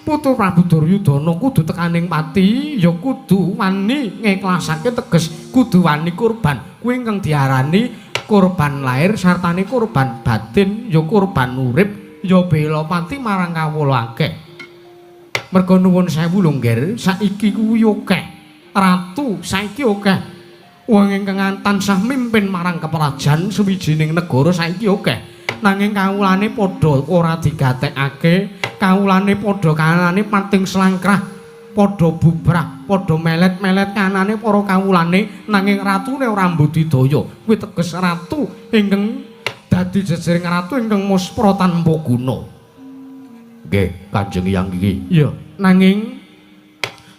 putu Prabu Duryudana kudu tekaning pati ya kudu wani ngiklasake teges kudu wani kurban kuwi ingkang diarani kurban lahir sartane kurban batin ya kurban urip ya bela pati marang kawula akeh merga nuwun sewu lho Ngger saiki kuwi akeh ratu saiki akeh wong ingkang tansah mimpin marang keprajan suwijining negara saiki akeh nanging kawulane padha ora digatekake kawulane padha kanane pating slangkrah padha bubrah padha melet-melet kanane para kawulane nanging ratune ora mbudidaya kuwi teges ratu ingkang dadi jejering ratu ingkang muspra tanpa guna nggih Kanjeng Hyang iki iya nanging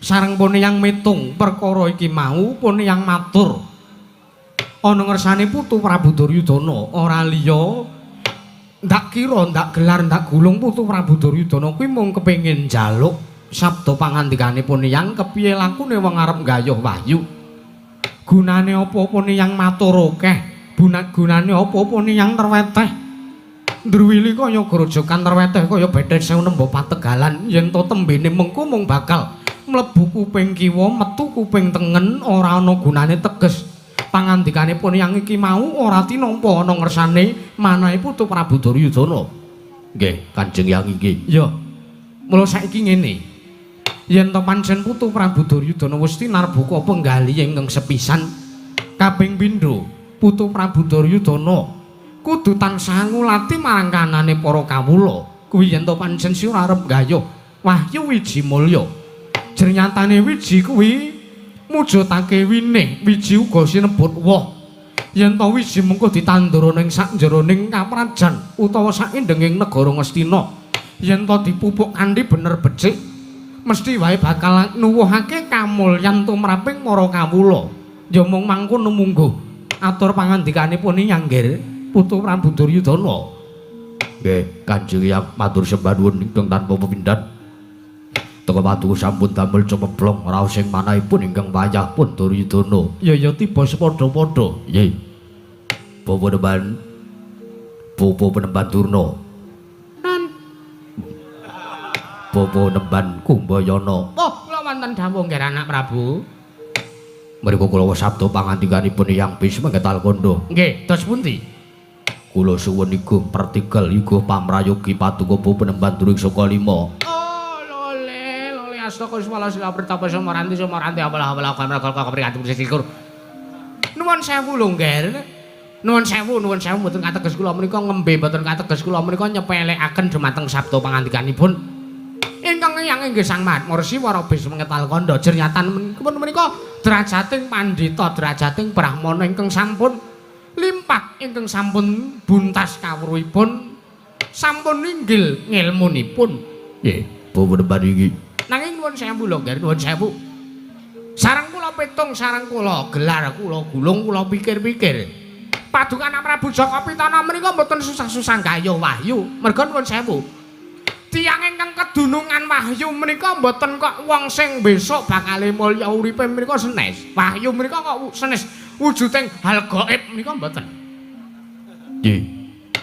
sareng pun yang mitung perkara iki mau pun yang matur ana ngersane putu Prabu Duryudana ora liya ndak kira ndak gelar ndak gulung putu Prabu Duryudana kuwi mung kepengin njaluk sabda pangandikane pun yang kepiye lakune wong arep gayuh wahyu gunane apa pun yang matur akeh gunane apa pun yang terweteh ndruwili kaya grojokan terweteh kaya bethet sewu nembo pategalan yen to tembene mengko mung bakal mlebu kuping kiwa metu kuping tengen ora ana gunane teges pangandikane pun yang iki mau ora tinampa ana ngersane manahe putu Prabu Duryudana nggih Kanjeng Hyang iki ya mula saiki ngene yen to pancen putu Prabu Duryudana wis tinarbuka penggali ingkang sepisan kaping pindho putu Prabu Duryudana kudu tansah ngulati marang kanane para kawula kuwi yen to pancen sira arep gayuh wahyu wiji mulya jernyatane wiji kuwi mujudake winih wiji uga sinebut woh yen to wiji mengko ditandura ning sakjeroning kaprajan utawa saindenging negara Ngastina yen to dipupuk kanthi bener becik mesti wae bakal nuwuhake kamulyan tumraping para kawula ya mung mangkono mungguh atur pangandikane puni Nyangger putu Prabu Duryudana nggih Kanjeng Hyang matur sembah nuwun ingkang tanpa pepindhan teka patuhu sampun damel cemeblong raos sing manahipun ingkang wayah pun Duryudana ya tiba sepadha-padha nggih Bapak Penemban Durna Bapak Nemban Kumbayana oh kula wonten dawuh nggih anak Prabu mriku kula sabda pangandikanipun Hyang Bisma Ketal Kondo nggih dos pundi kula suwun iguh pertigal iguh pamrayogi paduka Penemban During Saka Lima oh lole astaka swala sila pertapa samaranti apalah kamera kapriyatum sesikur nuwun sewu lho Ngger nuwun sewu mboten kateges kula menika ngembe mboten kateges kula menika nyepelekaken dhumateng sabda pangandikanipun ingkang Hyang inggih Sang Mahatmarsi Wara Bisma Ketal Kanda jernyatan menika derajating pandhita derajating brahmana ingkang sampun limpah ingkang sampun buntas kawruhipun sampun inggil ngilmunipun nggih Bapak Nemban iki nanging nuwun sewu lho Ngger nuwun sewu sareng kula pitung sareng kula gelar kula gulung kula pikir-pikir paduka Anak Prabu Jaka Pitana menika mboten susah-susah gayuh wahyu merga nuwun sewu tiyang ingkang kedunungan wahyu menika mboten kok wong sing besok bakal mulya uripe menika senes wahyu menika kok senes wujuding hal gaib menika mboten nggih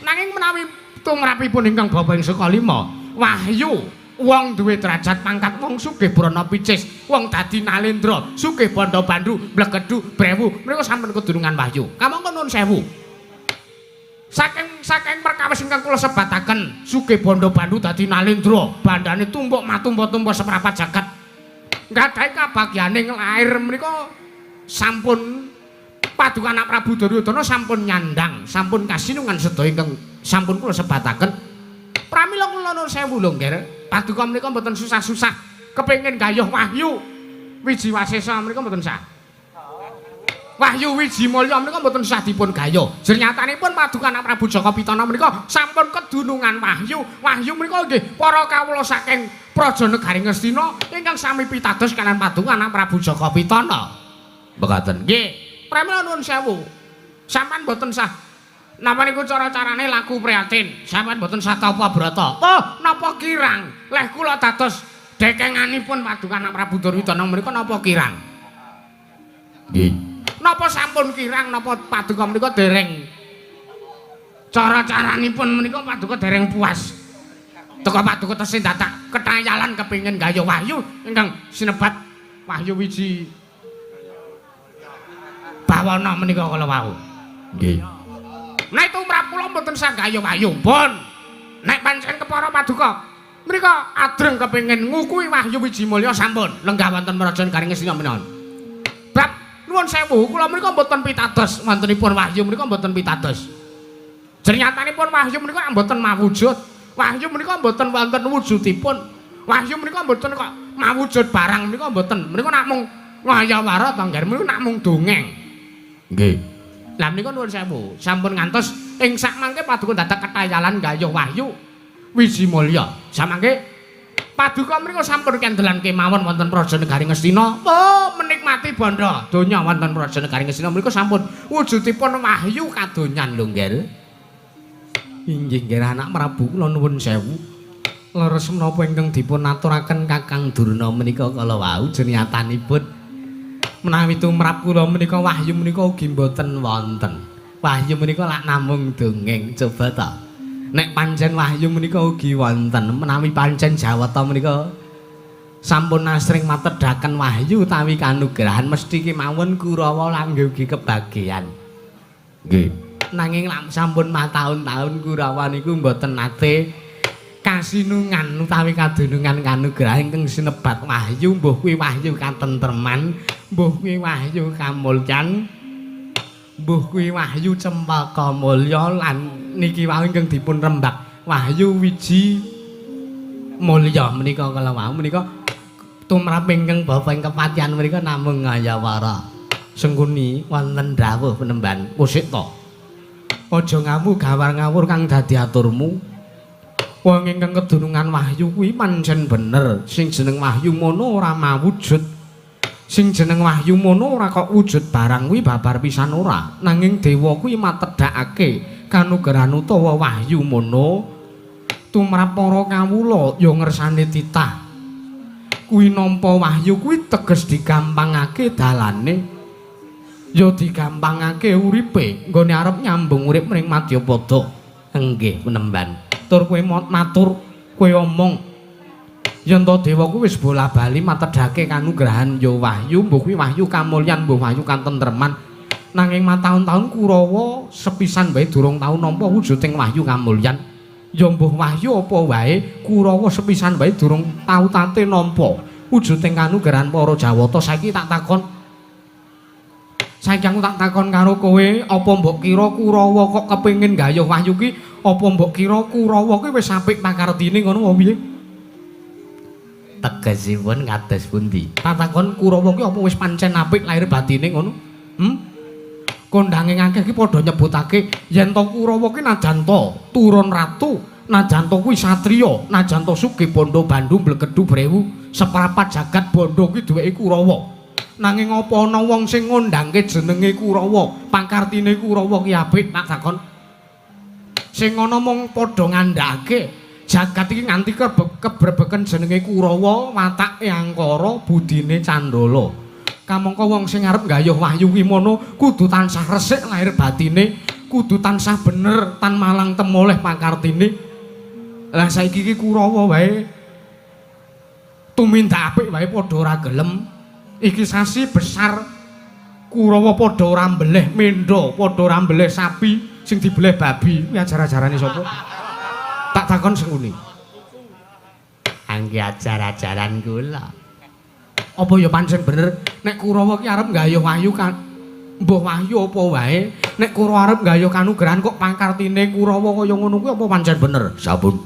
nanging menawi tumrapipun ingkang Bapak Saka Lima wahyu wong duwe derajat pangkat wong sugih brana picis wong dadi nalendra sugih bondo bandhu blegedu brewu menika sampun kedunungan wahyu kamangka nuwun sewu saking perkawis ingkang kula sebataken sugih bondo bandhu dadi nalendra bandane tumpuk matumpa-tumpa seprapat jagat nggadahi kabagyaning lair menika sampun paduka Anak Prabu Duryudana sampun nyandang sampun kasinungan sedaya ingkang sampun kula sebataken pramila kula nuwun sewu lho Ngger paduka menika mboten susah-susah kepengin gayuh wahyu wiji wasesa menika mboten sah Wahyu Wijimulya menika mboten sah dipun gaya. Jernyatanipun padukan Prabu Jaka Pitana menika sampun kedunungan wahyu. Wahyu menika nggih para kawula saking Praja Negari Ngastina ingkang sami pitados kalian padukan Prabu Jaka Pitana. Mekaten. Nggih, pramila nuwun sewu. Sampeyan mboten sah napa niku cara-carane laku prihatin. Sampeyan mboten sah tapa brata. Oh, napa kirang? Leh kula dados dekenganipun padukan Prabu Duryudana menika napa kirang? Nggih. Napa sampun kirang napa paduka menika dereng cara-caranipun menika paduka dereng puas. Teka paduka tesih dadak ketayalan kepingin gaya wahyu ingkang sinebat Wahyu Wiji Bawana menika kala wau. Nggih. Nek tumrap kula mboten sah gaya wahyu, pun. Nek pancen kepara paduka mrika adreng kepingin ngukui Wahyu Wijimulya sampun lenggah wonten Praja Negari Ngastina menawi. Bab nuwun sewu, kula menika mboten pitados wontenipun wahyu menika mboten pitados. Jernyatanipun wahyu menika mboten mawujud. Wahyu menika mboten wonten wujudipun. Wahyu menika mboten kok mawujud barang menika mboten. Menika namung ngayawara to nggih, menika namung dongeng. Nggih. Lah menika nuwun sewu, sampun ngantos ing sakmangke paduka dadak ketayalan gayuh Wahyu Wijimulya. Samangke paduka mriku sampun kendelan kemawon wonten Praja Negari Ngastina. Oh, menikmati bondo donya wonten Praja Negari Ngastina mriku sampun wujudipun wahyu kadonyan lho, Nggih. Inggih nggih anak Prabu kula nuwun sewu. Leres menapa ingkang dipun aturaken Kakang Durna menika kala wau jernyatanipun menawi tumrap kula menika wahyu menika ugi mboten wonten. Wahyu menika lak namung dongeng. Coba ta. Nek pancen wahyu menika ugi wonten, menawi pancen Jawata menika sampun asring matedaken wahyu utawi kanugrahan mesti kemawon Kurawa langgih ugi kebagian. Nggih. Nanging lak sampun mataun-taun Kurawa niku mboten nate kasinungan utawi kadunungan kanugrahan ingkang sinebat wahyu, mbuh kuwi wahyu katentreman, mbuh kuwi wahyu kamulyan, mbuh kuwi wahyu cempaka mulya lan niki wau ingkang dipun rembak Wahyu Wiji Mulya menika kala wau menika tumrap ingkang bapa ing kepatihan menika namung ngayawara. Sengkuni wonten dawuh penemban musik to. Aja ngamu gawar ngawur kang dadi aturmu. Wong ingkang kedunungan wahyu kuwi pancen bener. Sing jeneng wahyu mono ora mawujud. Sing jeneng wahyu mono ora kok wujud barang kuwi babar pisan ora. Nanging dewa kuwi matedhakake kanugrahan utawa wahyu mono tumrap para kawula ya ngersane titah. Kuwi nampa wahyu kuwi teges digampangake dalane. Ya digampangake uripe nggone arep nyambung urip ning Madyapada. Nggih penemban. Tur kowe matur kowe omong yen to dewa kuwi wis bola-bali matedhake kanugrahan ya wahyu, mbuh kuwi wahyu kamulyan, mbuh wahyu katentreman. Nanging mataun-taun Kurawa sepisan wae durung tau nampa wujuding wahyu kamulyan. Ya mbuh wahyu apa wae Kurawa sepisan wae durung tau tate nampa wujuding kanugrahan para Jawata. Saiki tak takon. Saiki aku tak takon karo kowe, apa mbok kira Kurawa kok kepengin gayuh wahyu ki, apa mbok kira Kurawa ki wis apik pakartine ngono apa piye? Tegesipun kados pundi? Tak takon Kurawa ki apa wis pancen apik lahir batine ngono? Kondange akeh ki padha nyebutake yen to Kurawa ki najan to turun ratu, najan to kuwi satriya, najan to sugih bondo Bandung blekedu brewu, seprapat jagat bondo ki duweke Kurawa. Nanging apa ana wong sing ngundangke jenenge Kurawa, pangkartine Kurawa ki apik, tak takon. Sing ana mung padha ngandhake jagat iki nganti kebrebeken jenenge Kurawa, watake angkara, budine candala. Kamangka wong sing arep gayuh wahyu kuwi mono kudu tansah resik lahir batine, kudu tansah bener tan malang temoleh pangkartine. Lah saiki iki Kurawa wae tumindak apik wae padha ora gelem. Iki sasi besar Kurawa padha ora mbeleh mendha, padha ora mbeleh sapi sing dibeleh babi. Kuwi ajar-ajarane sapa? Tak takon senguni. Angge ajar-ajaran kula. Apa ya pancen bener nek Kurawa ki arep gayuh wahyu kan mbuh wahyu apa wae nek Kurawa arep gayuh kanugrahan kok pangkartine Kurawa kaya ngono kuwi apa pancen bener? Sampun.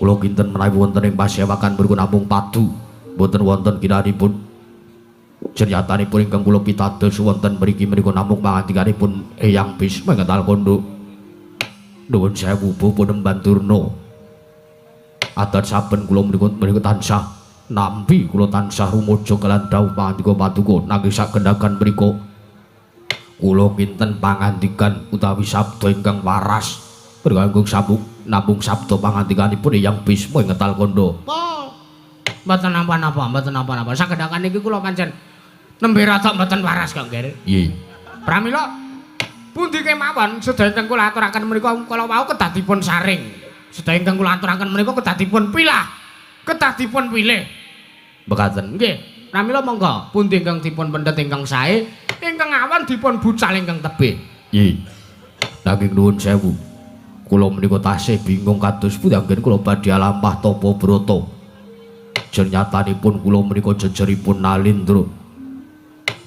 Kula kinten menawi wonten ing pasewakan mriku namung padu, boten wonten kinanipun. Jenyatanipun ingkang kula pitados wonten mriki menika namung pangandikanipun Eyang Bisma Ngetal Kondo. Nuwun sewu Bu Punemban Durna. Adat saben kula menika tansah nampi kula tansah rumaja kelan dawuh pangandika Paduka nanging sagendakan mriku kula kinten pangandikan utawi sabda ingkang waras pranganggung sabuk namung sabda pangandikanipun Eyang Bisma Ngetal Kondo. Mboten napa-napa. Sagendakan iki kula pancen nembe rada mboten waras kok, Nger. Nggih. Pramila pundi kemawon sedaya ingkang kula aturaken menika kala wau kedah dipun saring. Sedaya ingkang kula aturaken menika kedah dipun pilah, kedah dipun pilih. Mekaten. Nggih. Pramila monggo pundi ingkang dipun pendet ingkang sae, ingkang awan dipun bucal ingkang tebih. Nggih. Nanging nuwun sewu. Kula menika tasih bingung kados pundi anggen kula badhe alampah tapa brata. Jenyatanipun kula menika jejeripun Nalindra.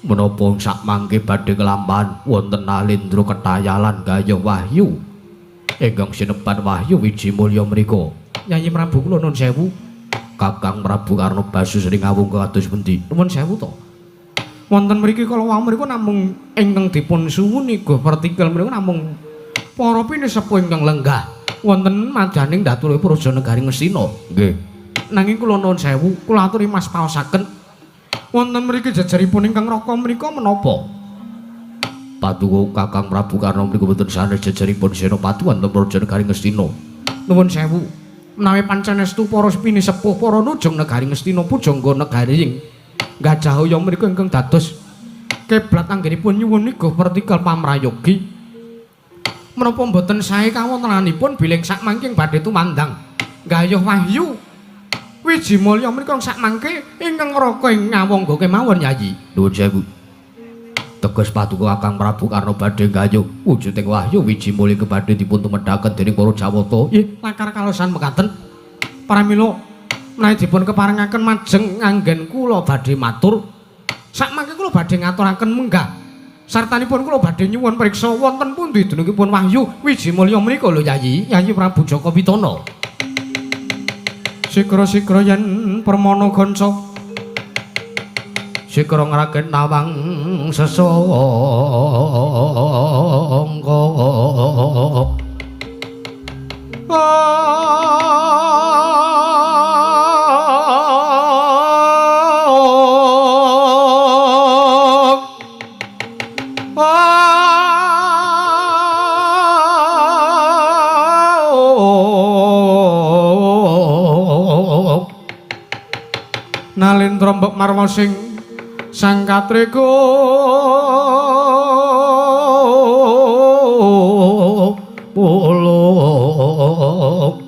Menapa sak mangke badhe kelampahan wonten Nalindra Ketayalan Gayuh Wahyu ingkang sinebat Wahyu Wijimulya menika. Nyai Prabu kula nuwun sewu. Kakang Prabu Karna Basus ring awung kados pundi? Nuwun sewu to. Wonten mriki kala wau menika namung ingkang dipun suwuni go partikel menika namung para pinisepuh ingkang lenggah wonten madyaning datulipun Raja Negari Ngastina. Nggih. Nanging kula nuwun sewu, kula aturi mas paosaken wonten mriki jejeripun ingkang raka menika menapa? Paduka Kakang Prabu Karna menika boten sanes jejeripun Senopati wonten Raja Negari Ngastina. Nuwun sewu, menawi pancen estu para pinisepuh para nujung Negari Ngastina pujangga negari ing Gajahaya menika ingkang dados kiblat anggenipun nyuwun nggih partikel pamrayogi. Menapa mboten sae kawontenanipun bilih sak mangking badhe tumandang Gayuh Wahyu Wijimulya menika sak mangke ingkang raka ing ngawangga kemawon Yayi. Nuwun sewu. Teges Paduka Kakang Prabu Karna badhe gayuh wujuding Wahyu Wijimulya kebadhe dipun tumedhaken dening para Jawata. Nggih, lakar kalosan mekaten. Pramila menawi dipun keparengaken majeng anggen kula badhe matur. Sak mangke kula badhe ngaturaken menggah. Sartanipun kula badhe nyuwun priksa wonten pundi dunungipun Wahyu Wijimulya menika lho Yayi, Yayi Prabu Jaka Pitana. Sikra-sikra yen permana ganca sikra ngraket nawang sesangka Nalindra mbok marwa sing sang katrega mulung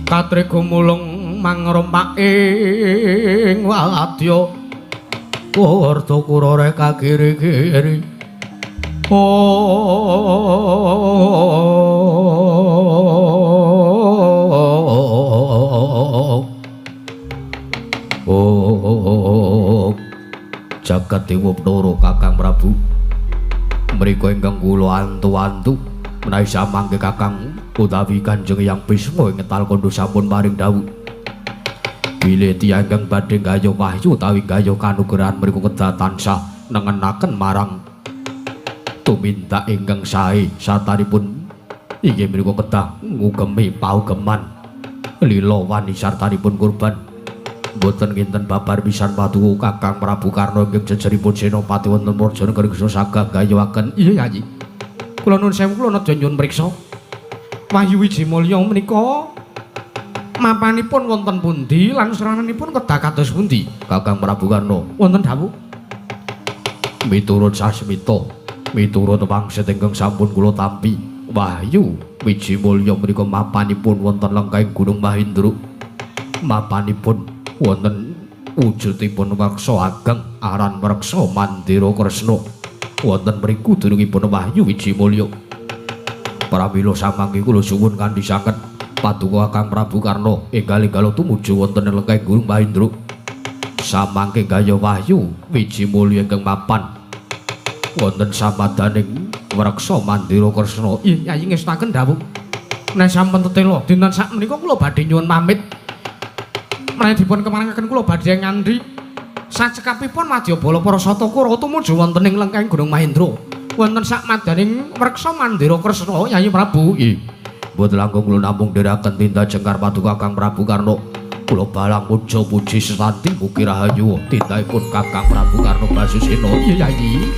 katrega mulung mangrempak ing wadya warta kurare kakiri-kiri jagat Dewa Bathara Kakang Prabu mriku ingkang kula antu-antu menawi samangke Kakang utawi Kanjeng Hyang Bisma Ngetal Kondo sampun paring dawuh bilih tiyang ingkang badhe gayuh wahyu utawi gayuh kanugrahan mriku kedah tansah nengenaken marang tumindak ingkang sae sartanipun inggih mriku kedah ngugemi paugeman lila wani sartanipun kurban. Mboten kinten babar pisan Paduka Kakang Prabu Karna inggih jejeripun Senopati wonten Raja Negari Ngastina sagah gayuhaken. Iya Yayi. Kula nuwun sewu kula nedya nyuwun priksa. Wahyu Wijimulya menika mapanipun wonten pundi lan srananipun kedah kados pundi? Kakang Prabu Karna Wonten dawuh. Miturut sasmita, miturut wangsit ingkang sampun kula tampi, Wahyu Wijimulya menika mapanipun wonten lengkahing Gunung Mahindra. Mapanipun wonten wujudipun weksa ageng aran Wreksa Mandira Kresna. Wonten mriku dunungipun Wahyu Wijimulya. Pramila samangke kula suwun kanthi sanget Paduka Kakang Prabu Karna enggal-enggal tumuju wonten ing lengkahing Gunung Mahindra. Samangke gayuh Wahyu Wijimulya ingkang mapan wonten samadaning Wreksa Mandira Kresna. Yayi ngestaken dawuh. Nek sampun tetela dinten sak menika kula badhe nyuwun pamit. Menawi dipun keparengaken kula badhe ngandhi Sacekapipun wadyabala para Satakura tumuju wonten ing lengkeng Gunung Mahendra. Wonten sak madaning wreksa Mandira Kresna Yayi Prabu. Nggih. Mboten langkung kula namung ndherekaken tindak jengkar paduka Kakang Prabu Karna. Kula balang muja puji sesanti mugi rahayu tindakipun Kakang Prabu Karna Basusena. Yayi.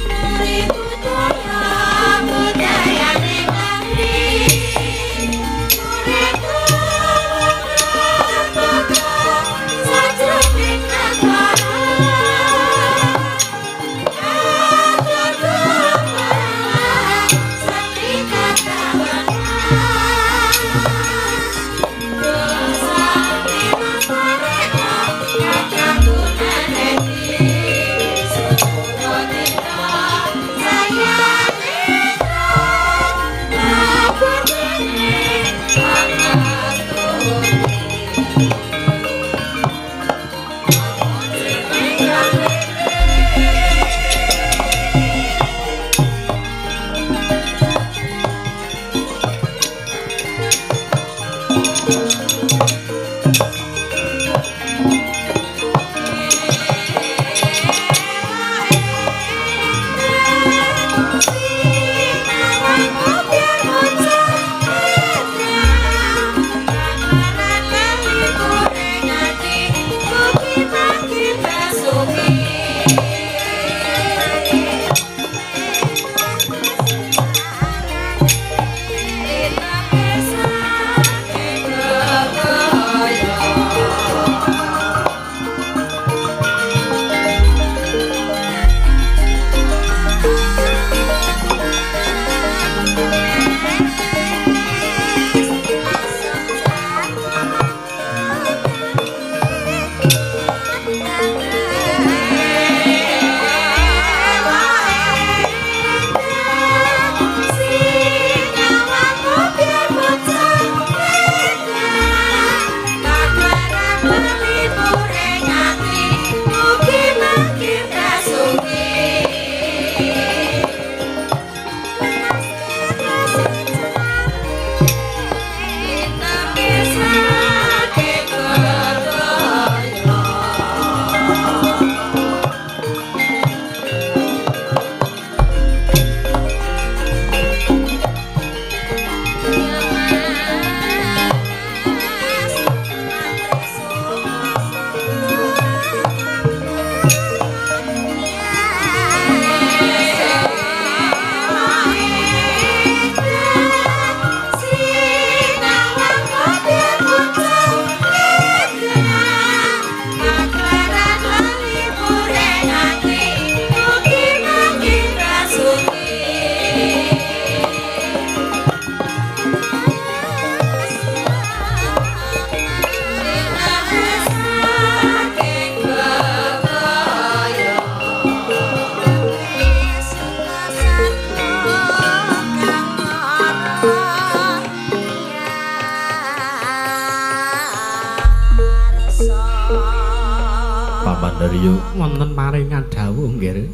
Pandharya Wonten paringan dawuh nggih.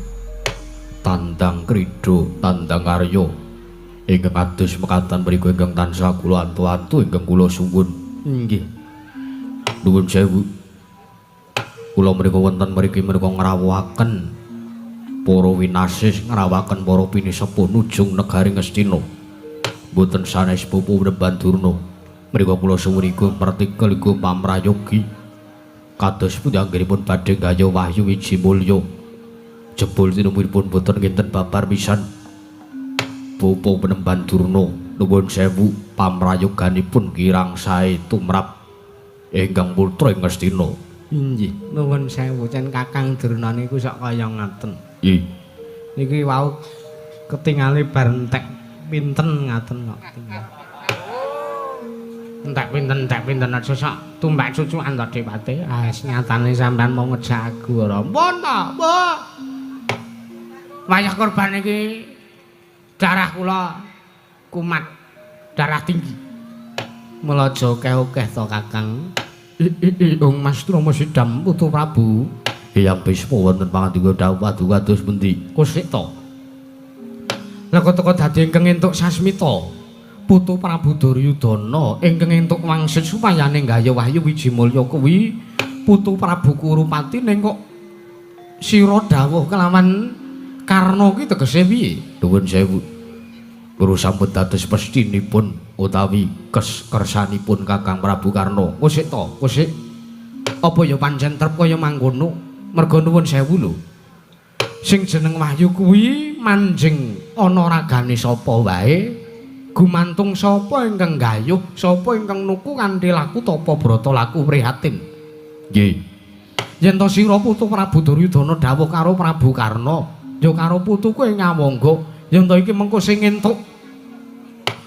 tandang krida tandang karya ingkang kados mekaten mriku ingkang tansah kula antu-antu ingkang kula suwun. Nggih. Nuwun sewu. Kula mriku wonten mriki menika ngrawuhaken para winasis ngrawuhaken para pinisepuh nujung negari Ngastina. Mboten sanes pupu Bandurna. Mriku kula suwun iku partikel iku pamrayogi. Kados pundi anggenipun badhe gaya wahyu wiji mulya. Jebul tinumipun boten kinten babar pisan. Pupu Penemban Durna nuwun sewu pamrayoganipun kirang sae tumrap ingkang putra ing Ngastina. Inggih, nuwun sewu Cen Kakang Durna niku sak kaya ngaten. Nggih. Niki wau ketingale bar entek pinten ngaten kok. Entek pinten aja sak tumbak cucukan to Depate. Ah nyatane sampean mau ngejak aku ora. Mpun to, Mbah. Wayah korban iki darah kula kumat, darah tinggi. Mula aja akeh-akeh to Kakang. Ong Mas Trama Sidam Putu Prabu. Eyang Bisma wonten pangandika dawuh kados pundi? Kusik to. Lah kok teko dadi ingkang entuk sasmita. Putu Prabu Duryudana ingkang entuk wangsit supaya ninggaya wahyu wiji mulya kuwi Putu Prabu Kurupati ning kok sira dawuh kelawan Karna ki tegese piye? Nuwun sewu. Kula sampun dados pestinipun utawi kersanipun Kakang Prabu Karna. Wis to, wis. Apa ya pancen trep kaya mangkono? Merga nuwun sewu lho. Sing jeneng Wahyu kuwi manjing ana ragane sapa wae, gumantung sapa ingkang gayuh, sapa ingkang nuku kanthi laku tapa brata laku prihatin. Nggih. Yen to sira putu Prabu Duryudana dawuh karo Prabu Karna, ya karo putuku ing Ngawangga, yen to iki mengko sing entuk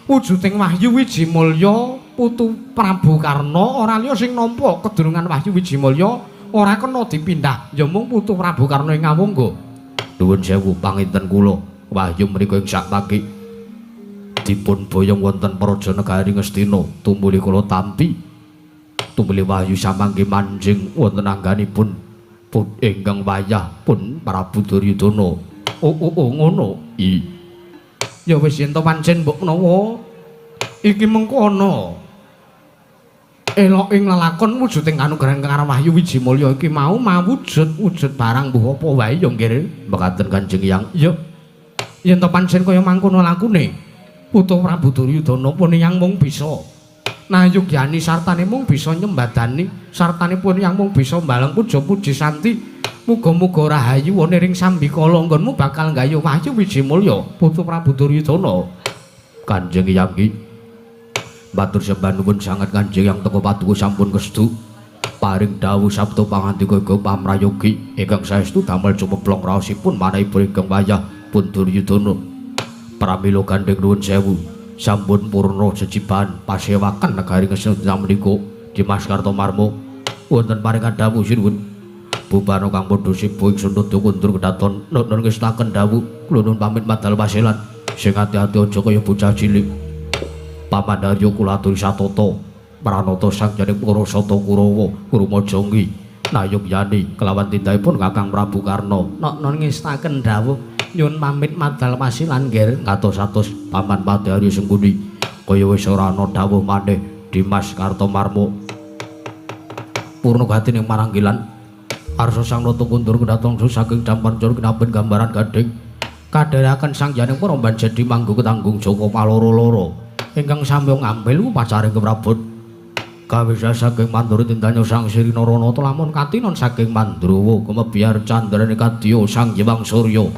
wujuding Wahyu Wijimulya putu Prabu Karna ora liya sing nampa kedurungan Wahyu Wijimulya ora kena dipindah, ya mung putu Prabu Karna ing Ngawangga. Nuwun sewu panginten kula Wahyu menika ing sakpaki dipun boyong wonten Praja Negari Ngastina tumuli kula tampi tumuli Wahyu samangke manjing wonten angganipun pun ingkang wayah pun Prabu Duryudana. Oh ngono. Ya wis yen to pancen mbok menawa iki mengko ana elok ing lelakon wujuding kanugrahan karo Wahyu Wijimulya iki mau mawujud barang mbuh apa wae ya nggih Mekaten Kanjeng Hyang. ya yen to pancen kaya mangkono lakune putu Prabu Duryudana pun yang mung bisa nayogyani sartane mung bisa nyembadani sartane pun yang mung bisa mbaleng puja puji santi muga-muga rahayu wone ring sambikala nggonmu bakal nggayuh Wahyu Wijimulya putu Prabu Duryudana. Kanjeng Hyang iki matur sembah nuwun sanget Kanjeng Hyang teka paduka sampun kestu paring dawuh sabda pangandika uga pamrayogi ingkang saestu damel cumeplong raosipun manahipun ingkang wayah pun Duryudana. Pramila gandeng nuwun sewu sampun purna jejiban pasewakan negari Ngastina menika Dimas Kartomarma wonten paringan dawuh sinuwun bubana kang padha sibu ing sundut kundur kedaton nun ngestaken dawuh kula nuwun pamit madal paselan sing ati-ati aja kaya bocah cilik. Pamandarya kula aturi satata pranata sangjaning Parasata Kurawa Kurumajanggi nayogyani kelawan tindakipun Kakang Prabu Karna Nun ngestaken dawuh nyuwun pamit madal pasilan nggih ngatos-atos Paman Padarya Sengguni kaya wis ora ana dawuh maneh Dimas Kartomarma purna gatining maranggilan arsa sang nata kundur kedaton saking dampan cur kinaben gambaran gading kadharaken sangjaning Paramban Jadi manggo ketanggung Jaka paloro-loro ingkang samya ngambil upacara keprabot kawisa saking mandura tindanya Sang Sri Narana lamun katinon saking Mandrawa kemebiar candrané kadya Sang Hyang Surya